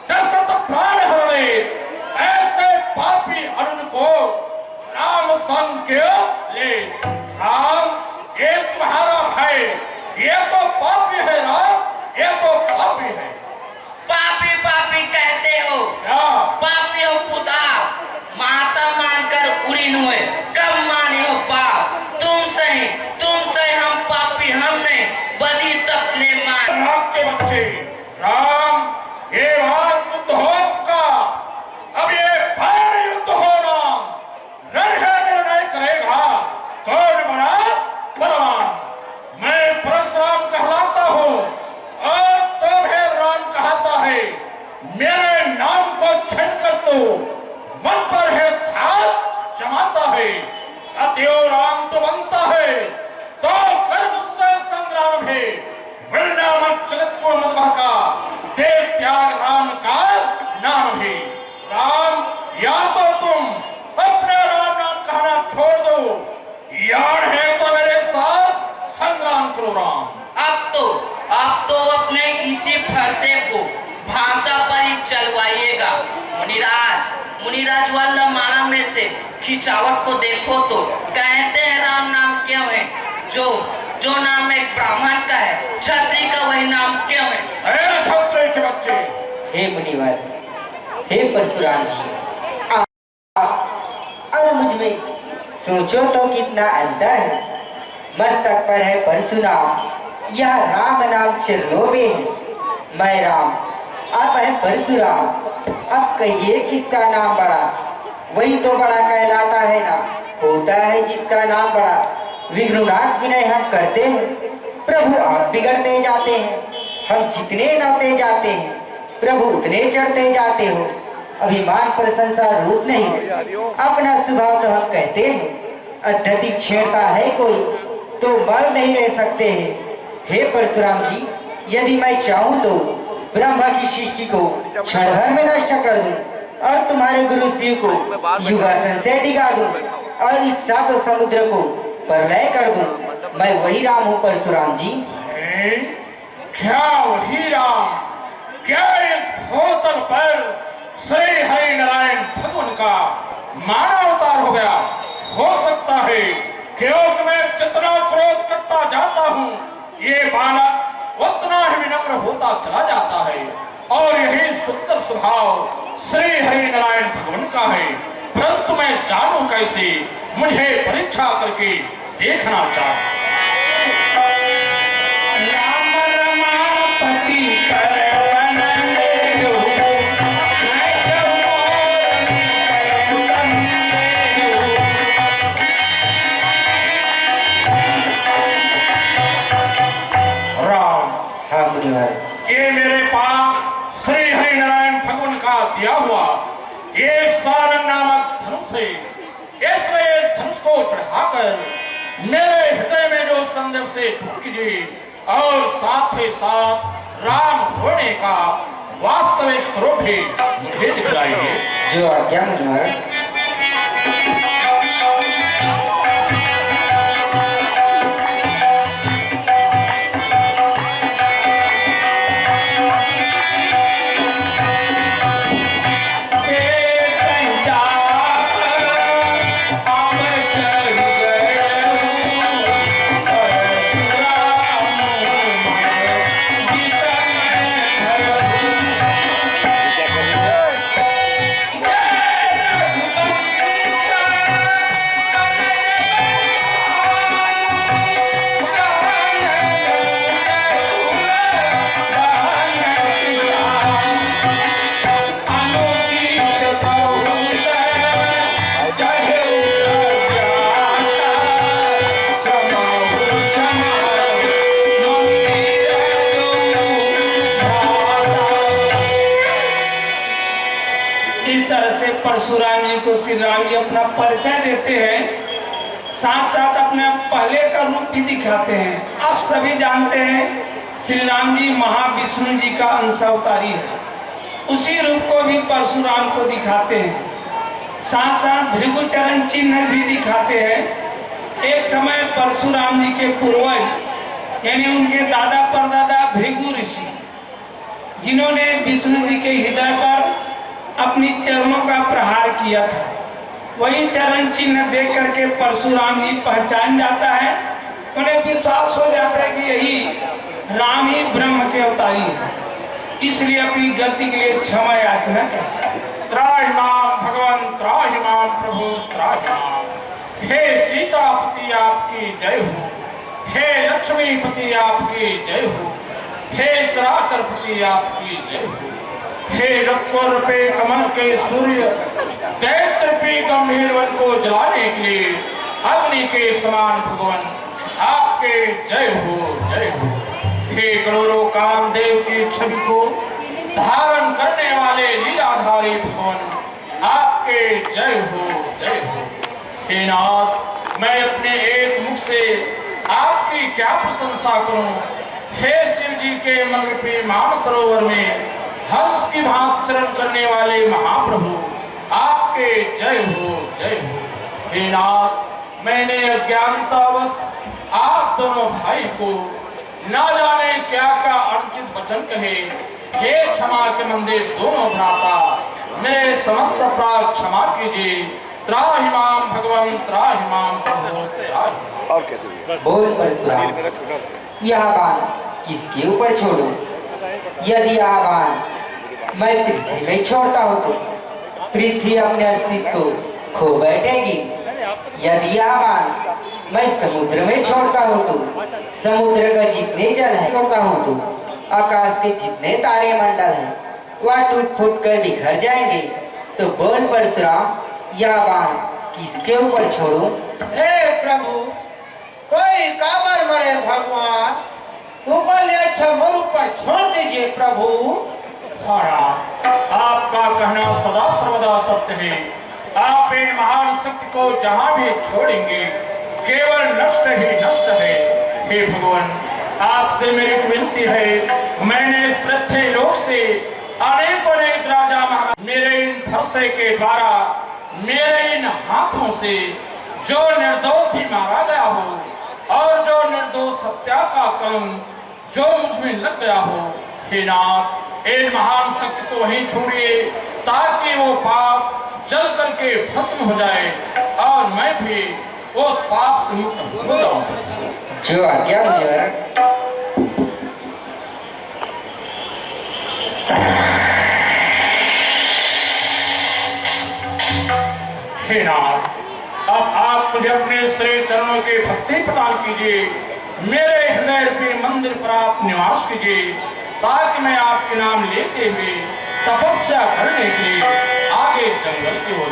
दशत प्राण हरे, ऐसे पापी अर्जुन को राम संग क्यों ले? राम ये तुम्हारा भाई, ये तो पापी है राम, ये तो पापी है। पापी कहते हो? पापी हो खुदा, माता मानकर उड़ीन हुए, कब माने हो पाप? तुम सही हम पापी, हम नहीं बदी तपने मान। राम के बच्चे, राम ये बात युद्ध हो उसका, अब ये बार युद्ध हो राम, निर्णय करेगा कौन बड़ा बलवान। मैं परशुराम कहलाता हूँ और तुम्हें राम कहता है। मेरे नाम को छन कर तो मन पर है छाप जमाता है, अतएव राम तो बनता है तो कर्म से संग्राम है। वरना मत जगत को मत बहका, दे त्याग राम का नाम है। राम या तो तुम अपने राम नाम कहना छोड़ दो, या है तो मेरे साथ संग्राम करो राम। अब तो अपने इसी फरसे को भाषा पर ही चलवाइएगा। मुनिराज वल्लभ माला में से खिंचावट को देखो तो कहते हैं राम नाम क्यों है? जो नाम एक ब्राह्मण का है, क्षत्रिय का वही नाम क्यों है? अरे क्षत्रिय के बच्चे। हे मुनिवर, हे परशुराम जी, अब मुझ में सोचो तो कितना अंतर है। मस्तक पर है परशुराम, यह राम नाम चिरलोबे है। मैं राम आप हैं परशुराम। अब कहिए किसका नाम बड़ा? वही तो बड़ा कहलाता है ना, होता है जिसका नाम बड़ा। विघ्नुनाथ विनय हम करते हैं, प्रभु आप बिगड़ते जाते हैं। हम जितने नौते जाते हैं, प्रभु उतने चढ़ते जाते हो। अभिमान प्रशंसा रोष नहीं, अपना स्वभाव तो हम कहते हैं। अत्यधिक छेड़ता है कोई तो मर नहीं रह सकते हैं। हे परशुराम जी, यदि मैं चाहूँ तो ब्रह्मा की सृष्टि को क्षण भर में नष्ट कर दूं और तुम्हारे गुरु शिव को युगासन से डिगा दूं और इस सातों समुद्र को प्रलय कर दूं। मैं वही राम हूँ परशुराम जी। क्या वही राम? क्या इस भूतल पर श्री हरि नारायण भगवान का मानवावतार हो गया? हो सकता है क्योंकि मैं जितना क्रोध करता जाता हूँ, ये बालक उतना ही विनम्र होता चला जाता है और यही सुंदर स्वभाव श्री हरि नारायण भगवान का है। परंतु मैं जानूं कैसे? मुझे परीक्षा करके देखना चाहता। ये मेरे पास श्री हरि नारायण भगवान का दिया हुआ ये सारंग नामक धनुष है। इसलिए धनुष को चढ़ाकर मेरे हृदय में जो संदेह से दूर कीजिए और साथ ही साथ राम होने का वास्तविक स्वरूप भी मुझे दिखलाइए। जो आज्ञा मुनिवर। परशुराम जी को श्री राम जी अपना परिचय देते हैं, साथ साथ अपने पहले का रूप भी दिखाते हैं। आप सभी जानते हैं श्री राम जी महाविष्णु जी का अंश अवतारी है, उसी रूप को भी परशुराम को दिखाते हैं। साथ साथ भृगु चरण चिन्ह भी दिखाते हैं। एक समय परशुराम जी के पूर्वज यानी उनके दादा परदादा भृगु ऋषि, जिन्होंने विष्णु जी के हृदय पर अपनी चरणों का प्रहार किया था, वही चरण चिन्ह देख करके परशुराम जी पहचान जाता है। उन्हें विश्वास हो जाता है कि यही राम ही ब्रह्म के अवतारी है, इसलिए अपनी गलती के लिए क्षमा याचना करता है। त्राहिमाम भगवान, त्राहिमाम प्रभु, त्राहिमाम। हे सीतापति आपकी जय हो, हे लक्ष्मीपति आपकी जय हो, हे चराचरपति आपकी जय हो, हे रक्तवर पे कमल के सूर्य दैत्यपी गंभीर वन को जलाने के लिए अग्नि के समान भगवान आपके जय हो, जय हो। हे करोड़ों कामदेव की छवि को धारण करने वाले लीलाधारी भगवान आपके जय हो, जय हो। हे नाथ, मैं अपने एक मुख से आपकी क्या प्रशंसा करूं। हे शिव जी के मन रूपी मानसरोवर में हंस की भांति चरण करने वाले महाप्रभु आपके जय हो, जय हो। हे नाथ, मैंने अज्ञानतावश आप दोनों भाई को न जाने क्या क्या अनुचित वचन कहे। हे क्षमा के मंदिर दोनों भ्राता, मेरे समस्त अपराध क्षमा कीजिए। त्राहिमाम भगवान, त्राहिमाम प्रभु, त्राहिमाम। बोल परशुराम, यह बाण किसके ऊपर छोड़ूं? यदि यह बाण मैं पृथ्वी में छोड़ता हूँ तो पृथ्वी अपने अस्तित्व को खो बैठेगी। यदि यह बाण मैं समुद्र में छोड़ता हूँ तो समुद्र का जितने जल है छोड़ता हूँ तो आकाश के जितने तारे मंडल हैं वह टूट फूट कर बिखर जाएंगे। तो बोल परशुराम, यह बाण किसके ऊपर छोड़ूं? हे प्रभु, कोई काबर मरे भगवान, ऊपर ले अच्छा मोर ऊपर छोड़ दीजिए प्रभु। महाराज, आपका कहना सदा सर्वदा सत्य है। आप इन महान शक्ति को जहाँ भी छोड़ेंगे केवल नष्ट ही नष्ट है। हे भगवान, आपसे मेरी विनती है, मैंने इस पृथ्वी लोक से अनेक राजा महाराज मेरे इन फरसे के द्वारा, मेरे इन हाथों से जो निर्दोष भी मारा गया हो और जो निर्दोष हत्या का काम जो मुझमें लग गया हो, हे नाथ, इन महान शक्ति को वहीं छोड़िए ताकि वो पाप जल करके भस्म हो जाए और मैं भी उस पाप से मुक्त हो जाऊं। जो आज्ञा मुनिवर। हे नाथ, अब आप मुझे अपने श्री चरणों के भक्ति प्रदान कीजिए। मेरे हृदय रूपी मंदिर पर आप निवास कीजिए ताकि मैं आपके नाम लेते हुए तपस्या करने के लिए आगे जंगल की ओर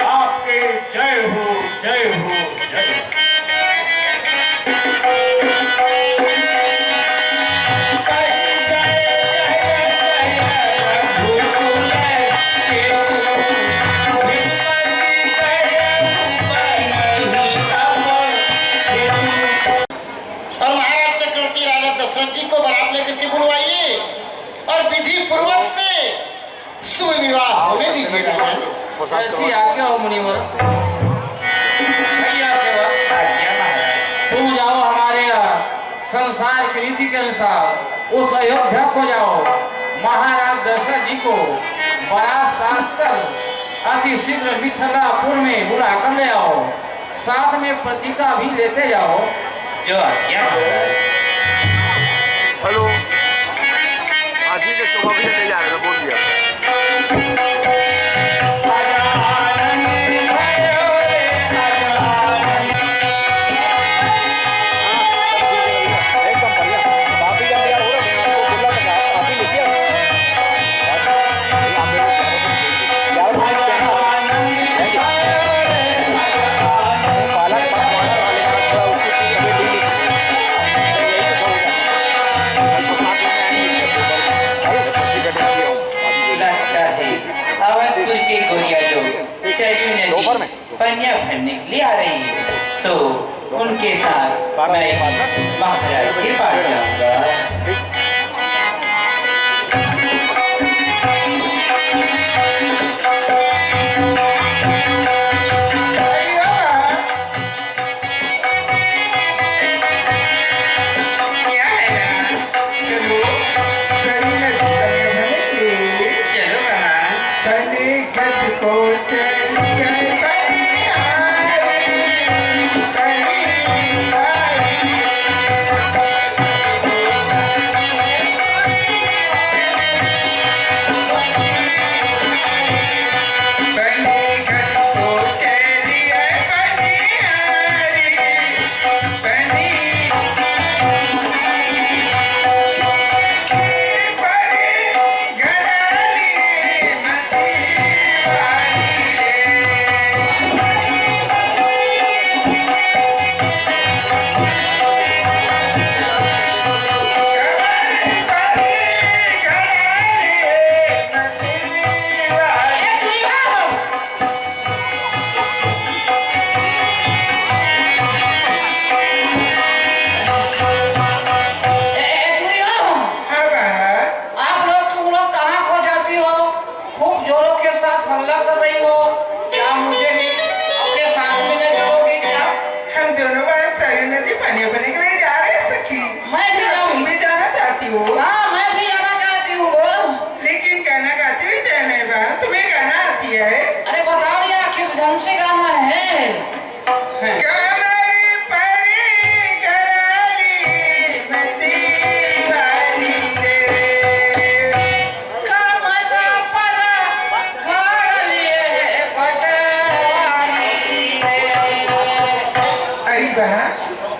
आपके जय हो जय हो जय हो। जी को बारात लेकर के बुलवाइए और विधि पूर्वक से सुविवाह होने दीजिए। ऐसी आज्ञा हो मुनिवर। तुम जाओ हमारे संसार की रीति के अनुसार उस अयोध्या को जाओ, महाराज दशरथ जी को बारात साज कर अति शीघ्र मिथिलापुर में बुला कर ले आओ, साथ में पत्रिका भी लेते जाओ। जो आज्ञा हेलो, हाँ ठीक है, तुम अभी ले जा रहे हो, बोल दिया। पनिया भरने के लिए आ रही है, तो उनके साथ मैं महाराज के पास जाऊंगा।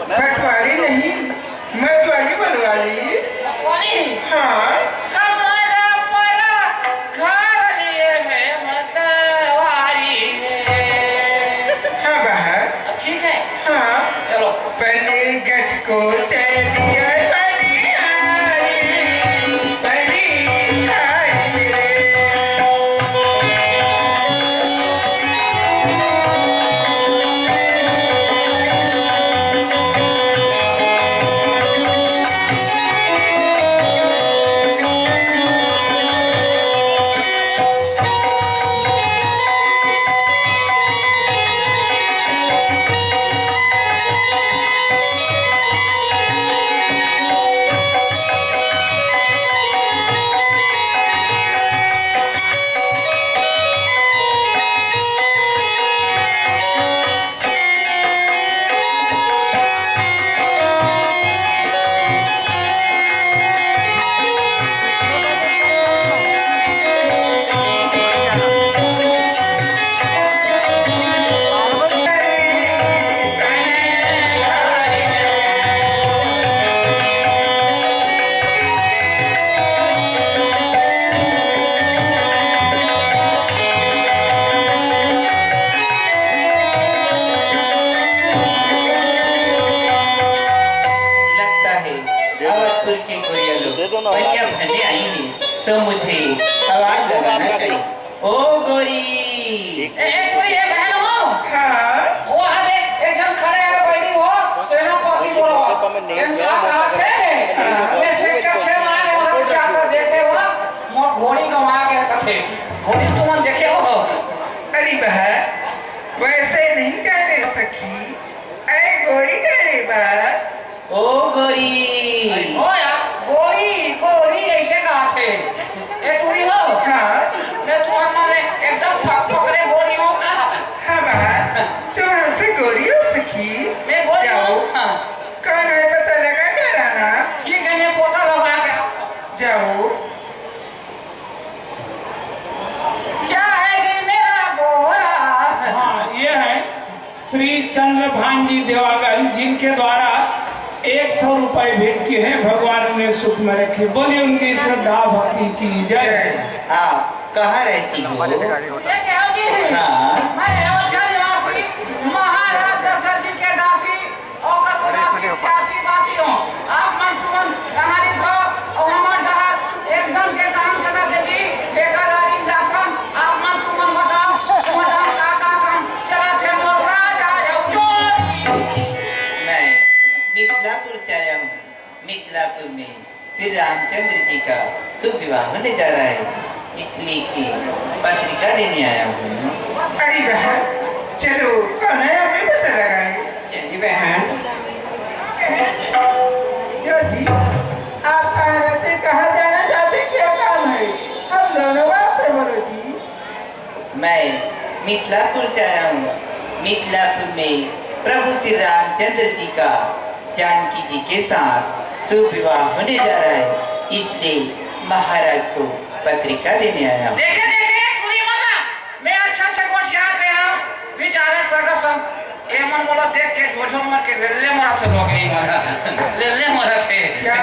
पटवारी नहीं, मतवाली बनवाली। मतवाली? हाँ। कमाना पड़ा घर लिए है मतवाली है। हाँ बहन। ठीक है। हाँ। चलो। पहले गट को चलिए भरने आई है तो मुझे आवाज लगाना चाहिए। ओ गोरी कोई है बहन हो? हाँ। वो हमें एक जन खड़े हैं बैठी हो सेनापति बोलो इनका कहा थे मैं सेक्टर 6 में आए और से आकर देखे हो मोट घोड़ी कमा के कथे घोड़ी तुम देखे हो? अरे बहन वैसे नहीं कहने सखी, अरे गोरी कहने बहन। ओ गोरी ओ यार गोरी गोरी ऐसे कहा थे ये टूरी हो? हाँ। मैं तुम्हारे एकदम पकड़े गोरी हो का? हाँ बहन तुम हमसे गोरी हो सखी? मैं गोरी हूँ। हाँ। कौन है पता लगा कराना? ठीक है मैं पोता लगा के जाओ। क्या है कि मेरा बोला? हाँ ये है श्री चंद्रभान जी देवागन जिनके द्वारा 100 रुपए भेंट किए हैं, भगवान उन्हें सुख में रखे। बोलिए उनकी श्रद्धा भक्ति की जय। आप कहाँ रहती हो? ये क्या होती है? हाँ। मैं अयोध्या निवासी महाराज दशरथ जी के दासी और कटुदासी 86 वासी हूँ। आप मन तुमन कहानी सो और हमार डहार एकदम के काम करना देती बेकरारी जाकर आप मन तुमन बताओ तुम्हारा काका काम चला थे मोर राजा मैं मिथिलापुर से आया हूँ। मिथिलापुर में श्री रामचंद्र जी का शुभ विवाह होने जा रहा है, इसलिए कि पत्रिका देने आया हूँ। अरे बहन चलो कौन है हमें पता लगाए। चलिए बहन। यो जी आप भारत से कहाँ जाना चाहते, क्या काम है? हम दोनों बात से बोलो जी। मैं मिथिलापुर से आया हूँ। मिथिलापुर में प्रभु श्री रामचंद्र जी का जानकी जी के साथ शुभ विवाह होने जा रहा है, इसलिए महाराज को पत्रिका देने आया हूँ। देखे देखे पूरी माता मैं अच्छा से होशियार गया बेचारे सरगस एमन बोला देख के गोझो मर के लेले मरा से लोग नहीं मरा लेले मरा थे। क्या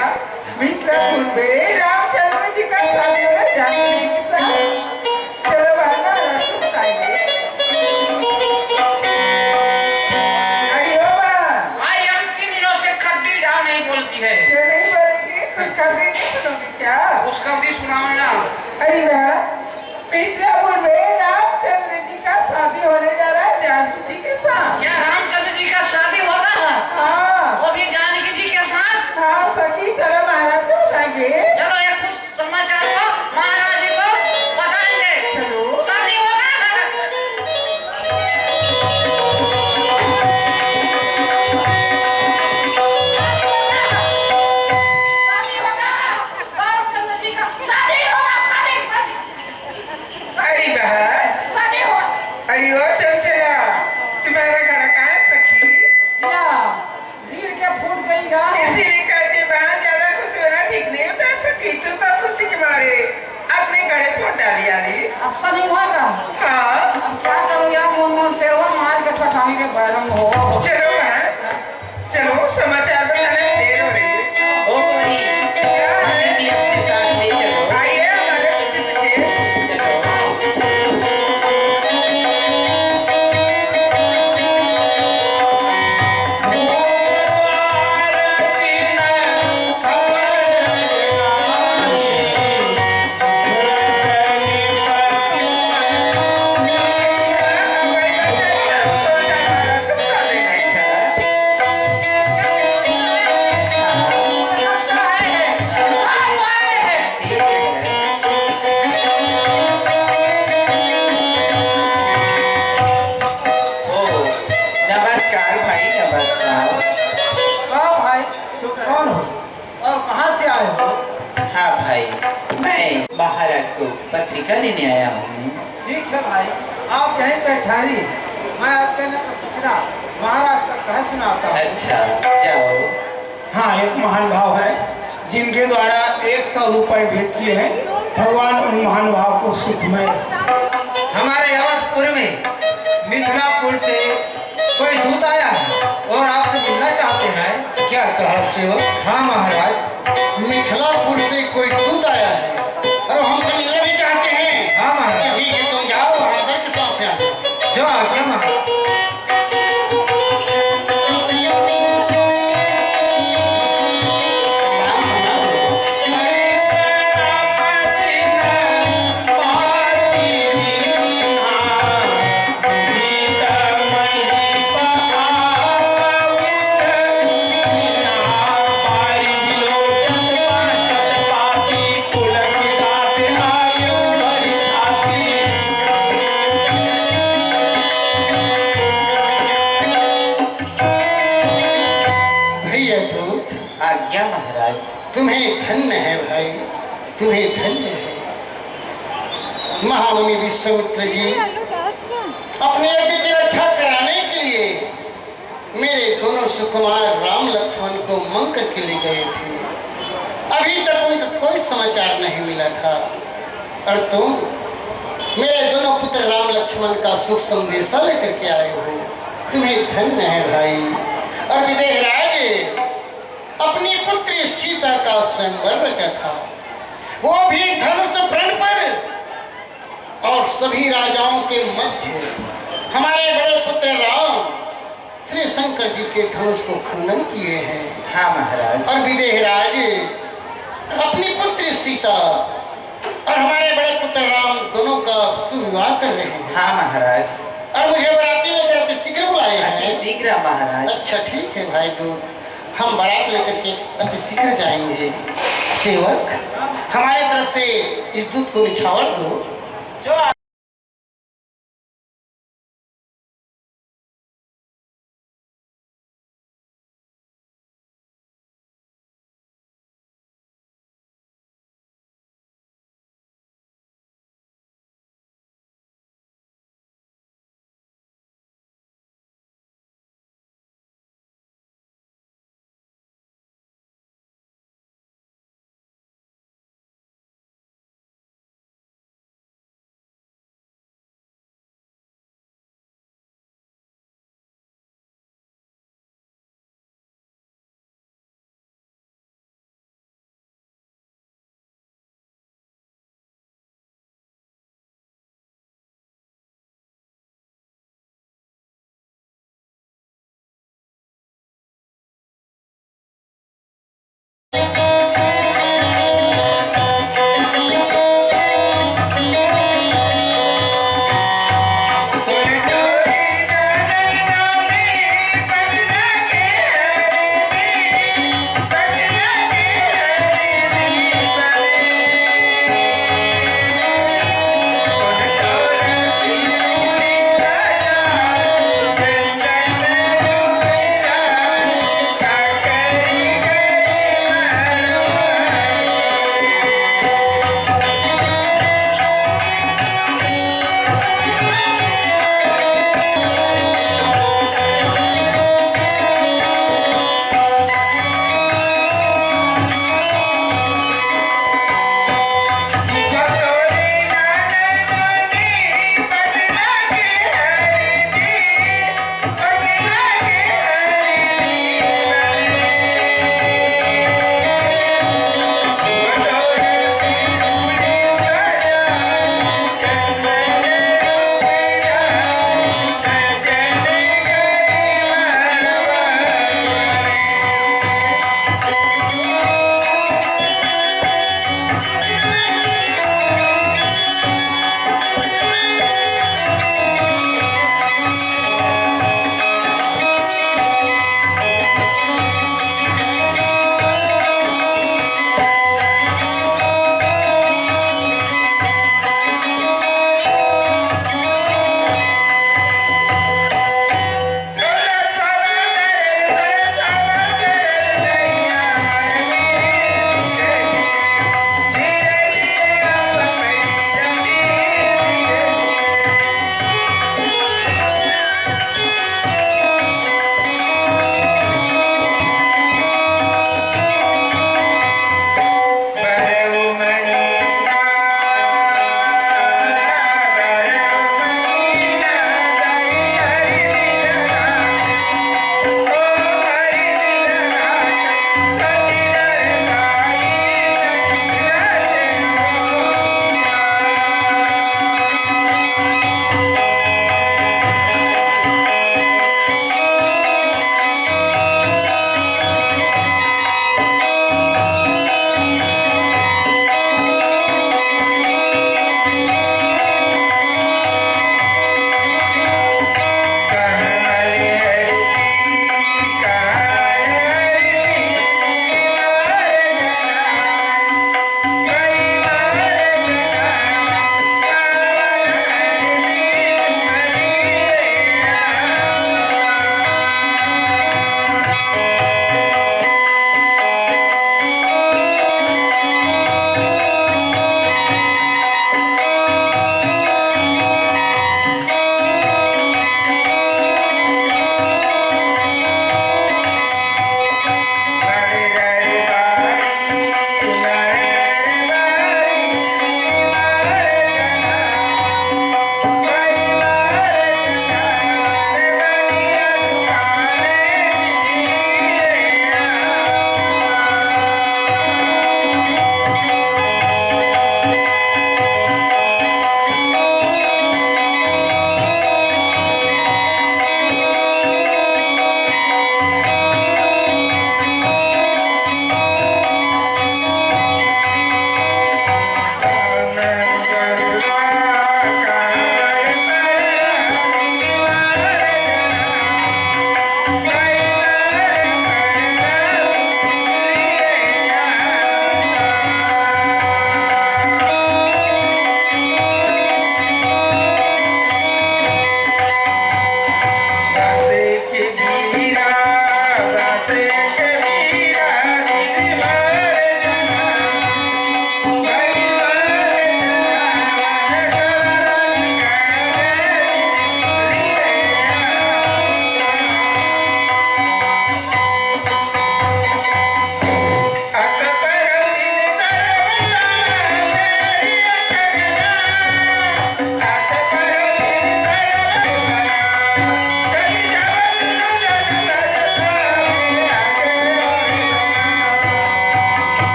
मिथिलापुर में रामचंद्र जी का शादी होना जानकी जी के साथ? चलो बहना आपको बताएंगे। अरे ओ बहन भाई हम 3 दिनों से खड्डी जाओ नहीं बोलती है। क्यों नहीं बोलेंगे? खुशखबरी नहीं सुनोगे क्या? खुशखबरी सुनाओ ना। अरे बहन मिथिलापुर में रामचंद्र जी का शादी होने जा रहा है जानकी जी के साथ। क्या रामचंद्र जी का शादी होगा? हाँ। वो भी जानकी जी के साथ? हाँ सखी चलो महाराज को बताएंगे। चलो एक कुछ समाचार को महाराज जी को बताएंगे। चलो। शादी होगा? शादी होगा? रामचंद्र जी का शादी होगा? अरे बहन शादी होगा? अरे ओ चंचला तुम्हारा घर कहाँ है सखी? क्या दिल के फूट गई गा? इसीलिए कहते बहन ज्यादा खुश होना ठीक नहीं होता सखी, तू तो खुशी के मारे अपने गले फोड़ डाली यारी। अच्छा नहीं होगा? हाँ। अब क्या करूँ यार मुंह सेवा मार के ठठाने के बैरंग हो। चलो बहन चलो समाचार बताने देर हो रही है। नमस्कार भाई, नमस्कार। हाँ भाई, तुम कौन हो और कहाँ से आए हो? हाँ भाई, मैं महाराज को पत्रिका देने आया हूँ। ठीक है भाई, आप यहीं पे ठहरिए, मैं आपके ने सूचना महाराज तक कह सुनाता हूँ। अच्छा, जाओ। हाँ, एक महान भाव है जिनके द्वारा 100 रुपए भेंट किए हैं। भगवान उन महान भाव को सुखमय। हमारे अवधपुर में मिथिलापुर से कोई दूत आया है और आपसे मिलना चाहते हैं। क्या कहा सेवक? हाँ महाराज, मिथिलापुर से कोई दूत आया है और हमसे मिलना भी चाहते हैं। हाँ महाराज। ठीक है, तुम जाओ, आकर के साथ में आ जाओ। जो आज्ञा महाराज। भैया दूत, आज्ञा महाराज। तुम्हें धन्य है भाई, तुम्हें धन्य है। महामुनि विश्वामित्र जी अपने राज्य की रक्षा कराने के लिए मेरे दोनों सुकुमार राम लक्ष्मण को मंग करके ले गए थे। अभी तक उनका कोई समाचार नहीं मिला था और तुम मेरे दोनों पुत्र राम लक्ष्मण का सुख संदेशा लेकर के आए हो। तुम्हें धन्य है भाई। और विदेहराज अपनी पुत्री सीता का स्वयंवर रचा था, वो भी धनुष प्रण पर। और सभी राजाओं के मध्य हमारे बड़े पुत्र राम श्री शंकर जी के धनुष को खंडन किए हैं। हाँ महाराज। और विदेहराज अपनी पुत्री सीता और हमारे बड़े पुत्र राम दोनों का सुविवाह कर रहे हैं। हाँ महाराज। और मुझे बाराती लेकर अति शीघ्र बुलाए हैं। शीघ्र महाराज। अच्छा ठीक है भाई दूत, हम बारात लेकर के अति शीघ्र जाएंगे। सेवक, हमारे तरफ से इस दूत को निछावर दो। जो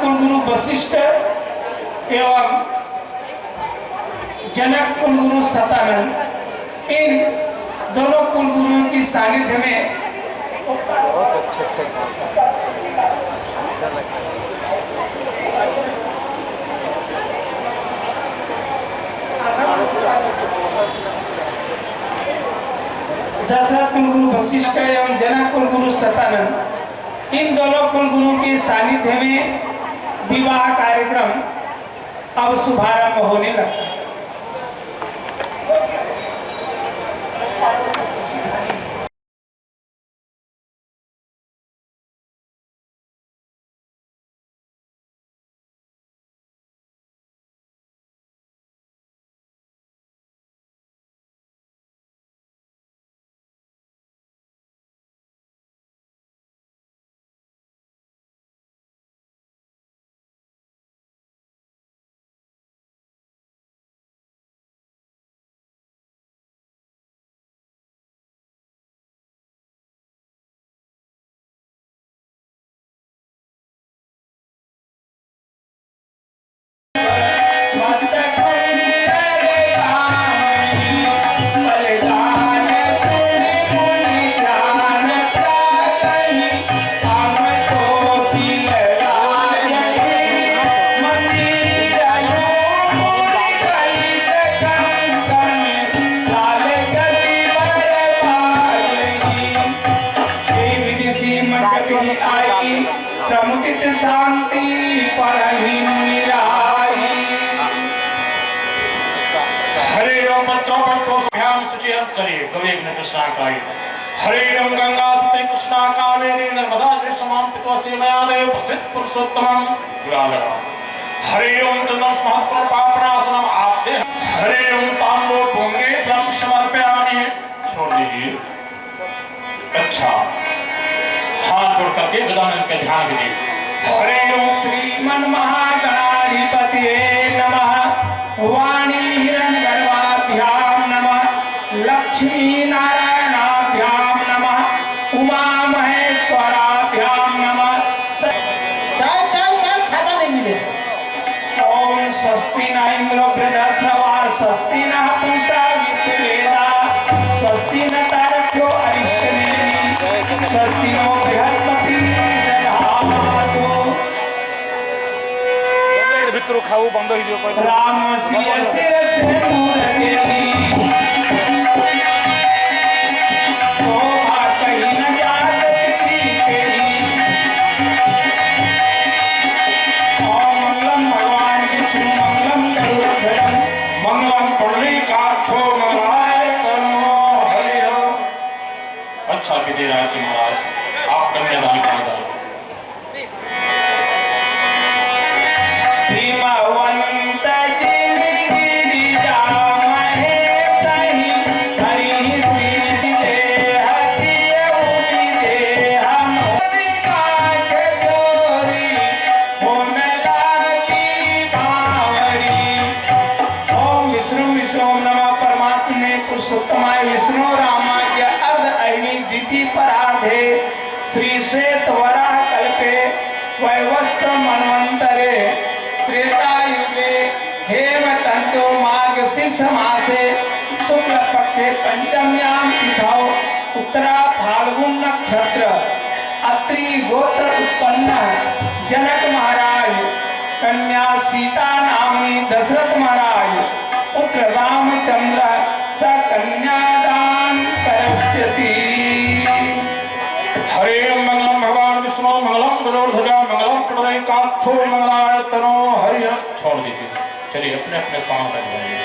कुलगुरु वशिष्ठ एवं जनक कुलगुरु सतानंद, इन दोनों कुलगुरुओं की सानिध्य में दशरथ कुलगुरु वशिष्ठ एवं जनक कुलगुरु सतानंद, इन दोनों कुलगुरुओं के सानिध्य में विवाह कार्यक्रम अब शुभारंभ होने लगा। हरे राम गंगा कृष्णा कावेरी नर्मदा समापितो सेवयादेव प्रसिद्ध पुरुषोत्तमम गुणागरा। हरे ओम तन्नस महत्पुर पापनाशनम आपदे। हरे ओम तांबो पोंगे ब्रह्म समर्पयामि। छोड़ दीजिए। अच्छा, हाथ जोड़ करके गजानन के ध्यान दीजिए। हरे ओम श्रीमन महागणाधिपतये नमः। वाणी हिरण्यगर्भाभ्याम नमः। लक्ष्मी नारायणाभ्याम नमः। उमा महेश्वराभ्याम नमः। चल चल चल, खाता नहीं मिले। ओम स्वस्ति न इंद्रो बृहस्पतिर्वा स्वस्ति न पूषा विश्ववेदा स्वस्ति न तारक्ष्यो अरिष्टनेमि स्वस्ति नो बृहस्पति दधातु। राम सिय शिरसे मूलदेवी शोभा कहीं न जात श्री तेरी। ओम मंगलम भगवान विष्णु मंगलम गरुड़ध्वजम मंगलम पुंडरीकाक्षो मंगलाय तनो हरि ओम। अच्छा विजयराज जी महाराज, आप कन्यादान का आधार भीमवंत जिंदगी जामहे सही हरि श्री देह जियउनि देह मोरी काठ जोरी होन लागी बावरी। ओम विष्णु विष्णु नमः परमात्मने पुरुषोत्तमाय विष्णु रामाय अर्ध अहिनी द्वितीय परार्धे श्री श्वेत वराह कल्पे वैवस्त्र मन्वंतरे त्रेता युगे हेमतंतु मार्गशीर्ष मासे शुक्ल पक्षे पंचम्याम तिथौ उत्तरा फाल्गुन नक्षत्र अत्रि गोत्र उत्पन्न जनक महाराज कन्या सीता नामनी दशरथ महाराज पुत्र रामचंद्र स कन्यादान करस्यति। हरे मंगलम भगवान विष्णु मंगलम गरुड़ध्वजा मंगलम पुंडरीकाक्षो मंगलाय तनो हरि ओम। छोड़ दीजिए, चलिए अपने अपने स्थान पर जाइए।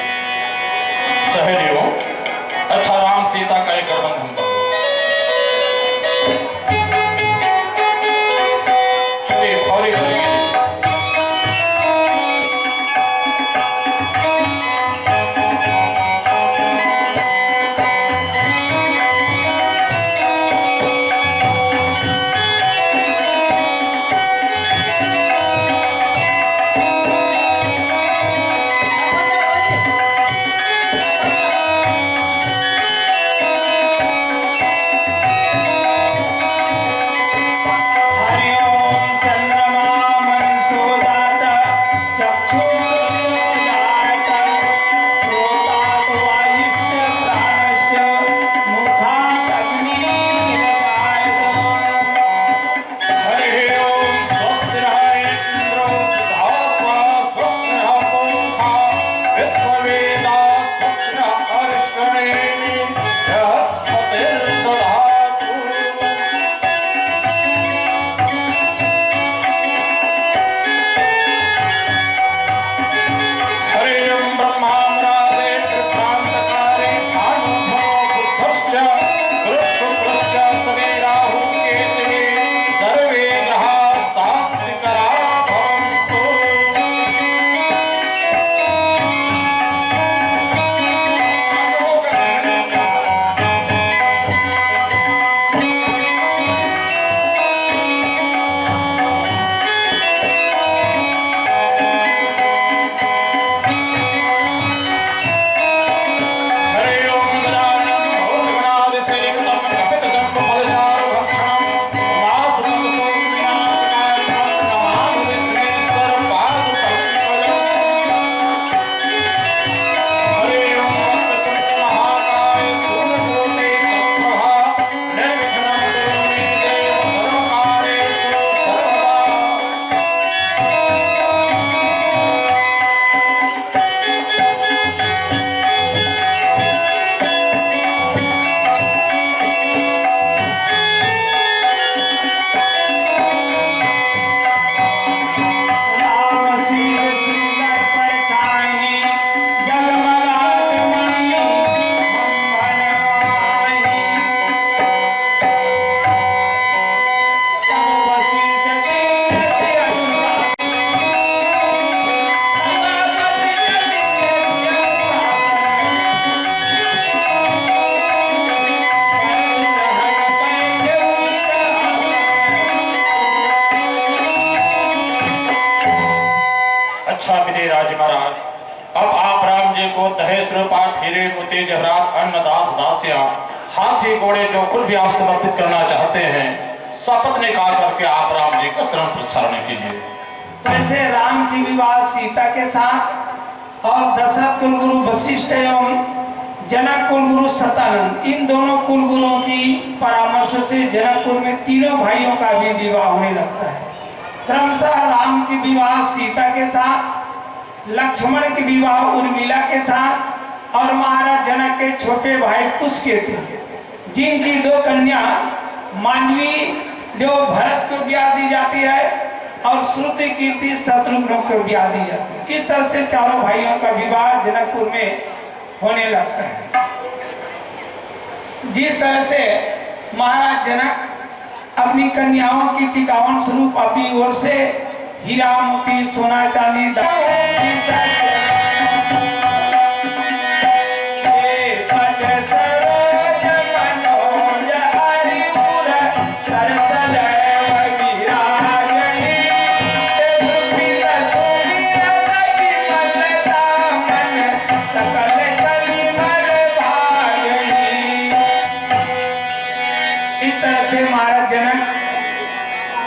सहेलियों, अच्छा राम सीता का एक बंधन करो। चलिए फौरी करिए। पाठ हीरे मोती जवाहरात अन्नदास दासियां हाथी घोड़े जो कुछ भी आप समर्पित करना चाहते हैं शपथ निकाल करके आप राम जी का तरण प्रचारने के लिए। जैसे राम जी विवाह सीता के साथ और दशरथ कुलगुरु वशिष्ठ एवं जनक कुलगुरु सतानंद, इन दोनों कुलगुरुओं की परामर्श से जनकपुर में तीनों भाइयों का भी विवाह होने लगता है। क्रमशः राम की विवाह सीता के साथ, लक्ष्मण की विवाह उर्मिला के साथ और महाराज जनक के छोटे भाई कुशकेतु, जिनकी दो कन्या मांडवी जो भरत को ब्याह दी जाती है और श्रुति कीर्ति शत्रुघ्न को ब्याह दी जाती है। इस तरह से चारों भाइयों का विवाह जनकपुर में होने लगता है। जिस तरह से महाराज जनक अपनी कन्याओं की टिकावन स्वरूप अपनी ओर से हीरा मोती सोना चांदी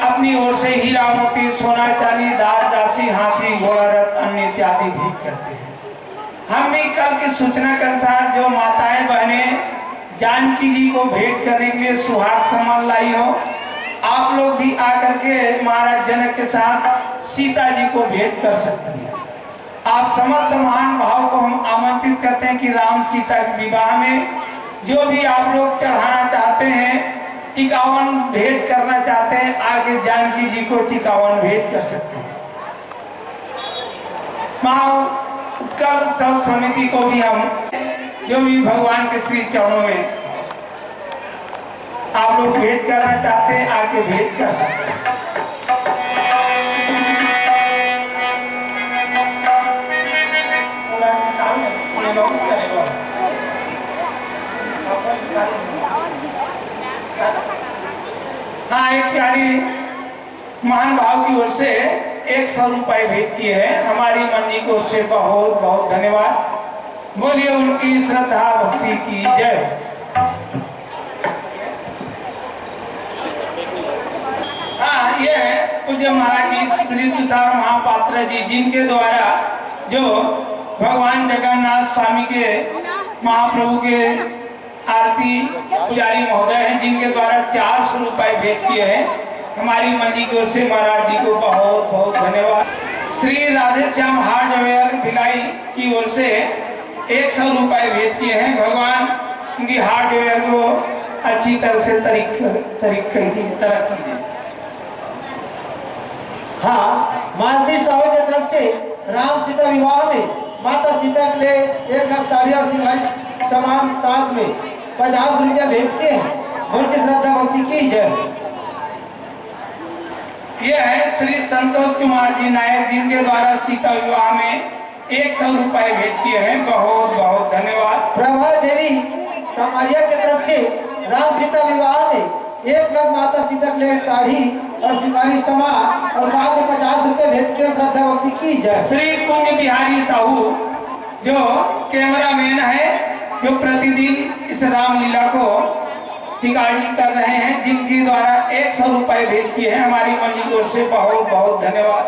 अपनी ओर से हीरा मोती सोना चांदी दास दासी हाथी घोड़ा रथ अन्य इत्यादि भेंट करते हैं। हम भी कल की सूचना के अनुसार जो माताएं बहनें जानकी जी को भेंट करने के लिए सुहाग सामान लाई हो, आप लोग भी आकर के महाराज जनक के साथ सीता जी को भेंट कर सकते हैं। आप समस्त महान भाव को हम आमंत्रित करते हैं कि राम सीता के विवाह में जो भी आप लोग चढ़ाना चाहते हैं, टिकावन भेंट करना चाहते हैं, आगे जानकी जी को टिकावन भेंट कर सकते हैं। महा उत्कल उत्सव समिति को भी हम जो भी भगवान के श्री चरणों में आप लोग भेंट करना चाहते हैं, आगे भेंट कर सकते हैं। हाँ, एक प्यारी महान भाव की ओर से 100 रुपए भेंट किए हैं। हमारी मंडी की ओर से बहुत बहुत धन्यवाद। बोलिए उनकी श्रद्धा भक्ति की जय। हाँ, ये पूज्य महाराज जी श्री तुषार महापात्र जी, जिनके द्वारा जो भगवान जगन्नाथ स्वामी के महाप्रभु के आरती पुजारी महोदय हैं, जिनके द्वारा 400 रुपए भेंट किए हैं। हमारी मंडी की ओर से महाराज जी को बहुत बहुत धन्यवाद। श्री राधे श्याम हार्डवेयर भिलाई की ओर से 100 रुपए भेंट किए हैं। भगवान उनकी हार्डवेयर को अच्छी तरह से तरक्की दें। हाँ, मालती साहू की तरफ से राम सीता विवाह में माता सीता के लिए 1 लाख साड़ी और सिंगारी सामान साथ में 50 रुपया भेंट किए हैं। उनकी श्रद्धा भक्ति की जय। ये है श्री संतोष कुमार जी नायक, जिनके द्वारा सीता विवाह में 100 रुपए भेंट किए हैं। बहुत बहुत धन्यवाद। प्रभा देवी समारिया की तरफ से राम सीता विवाह में 1 लाख माता सीता के लिए साड़ी और सिंगारी सामान और साथ में 50 रुपए भेंट किए। श्रद्धा भक्ति की जय। श्री पुण्य बिहारी साहू जो कैमरामैन है, जो प्रतिदिन इस रामलीला को रिकॉर्डिंग कर रहे हैं, जिनके द्वारा 100 रुपए भेंट किए हैं। हमारी मंडी की ओर से बहुत बहुत धन्यवाद।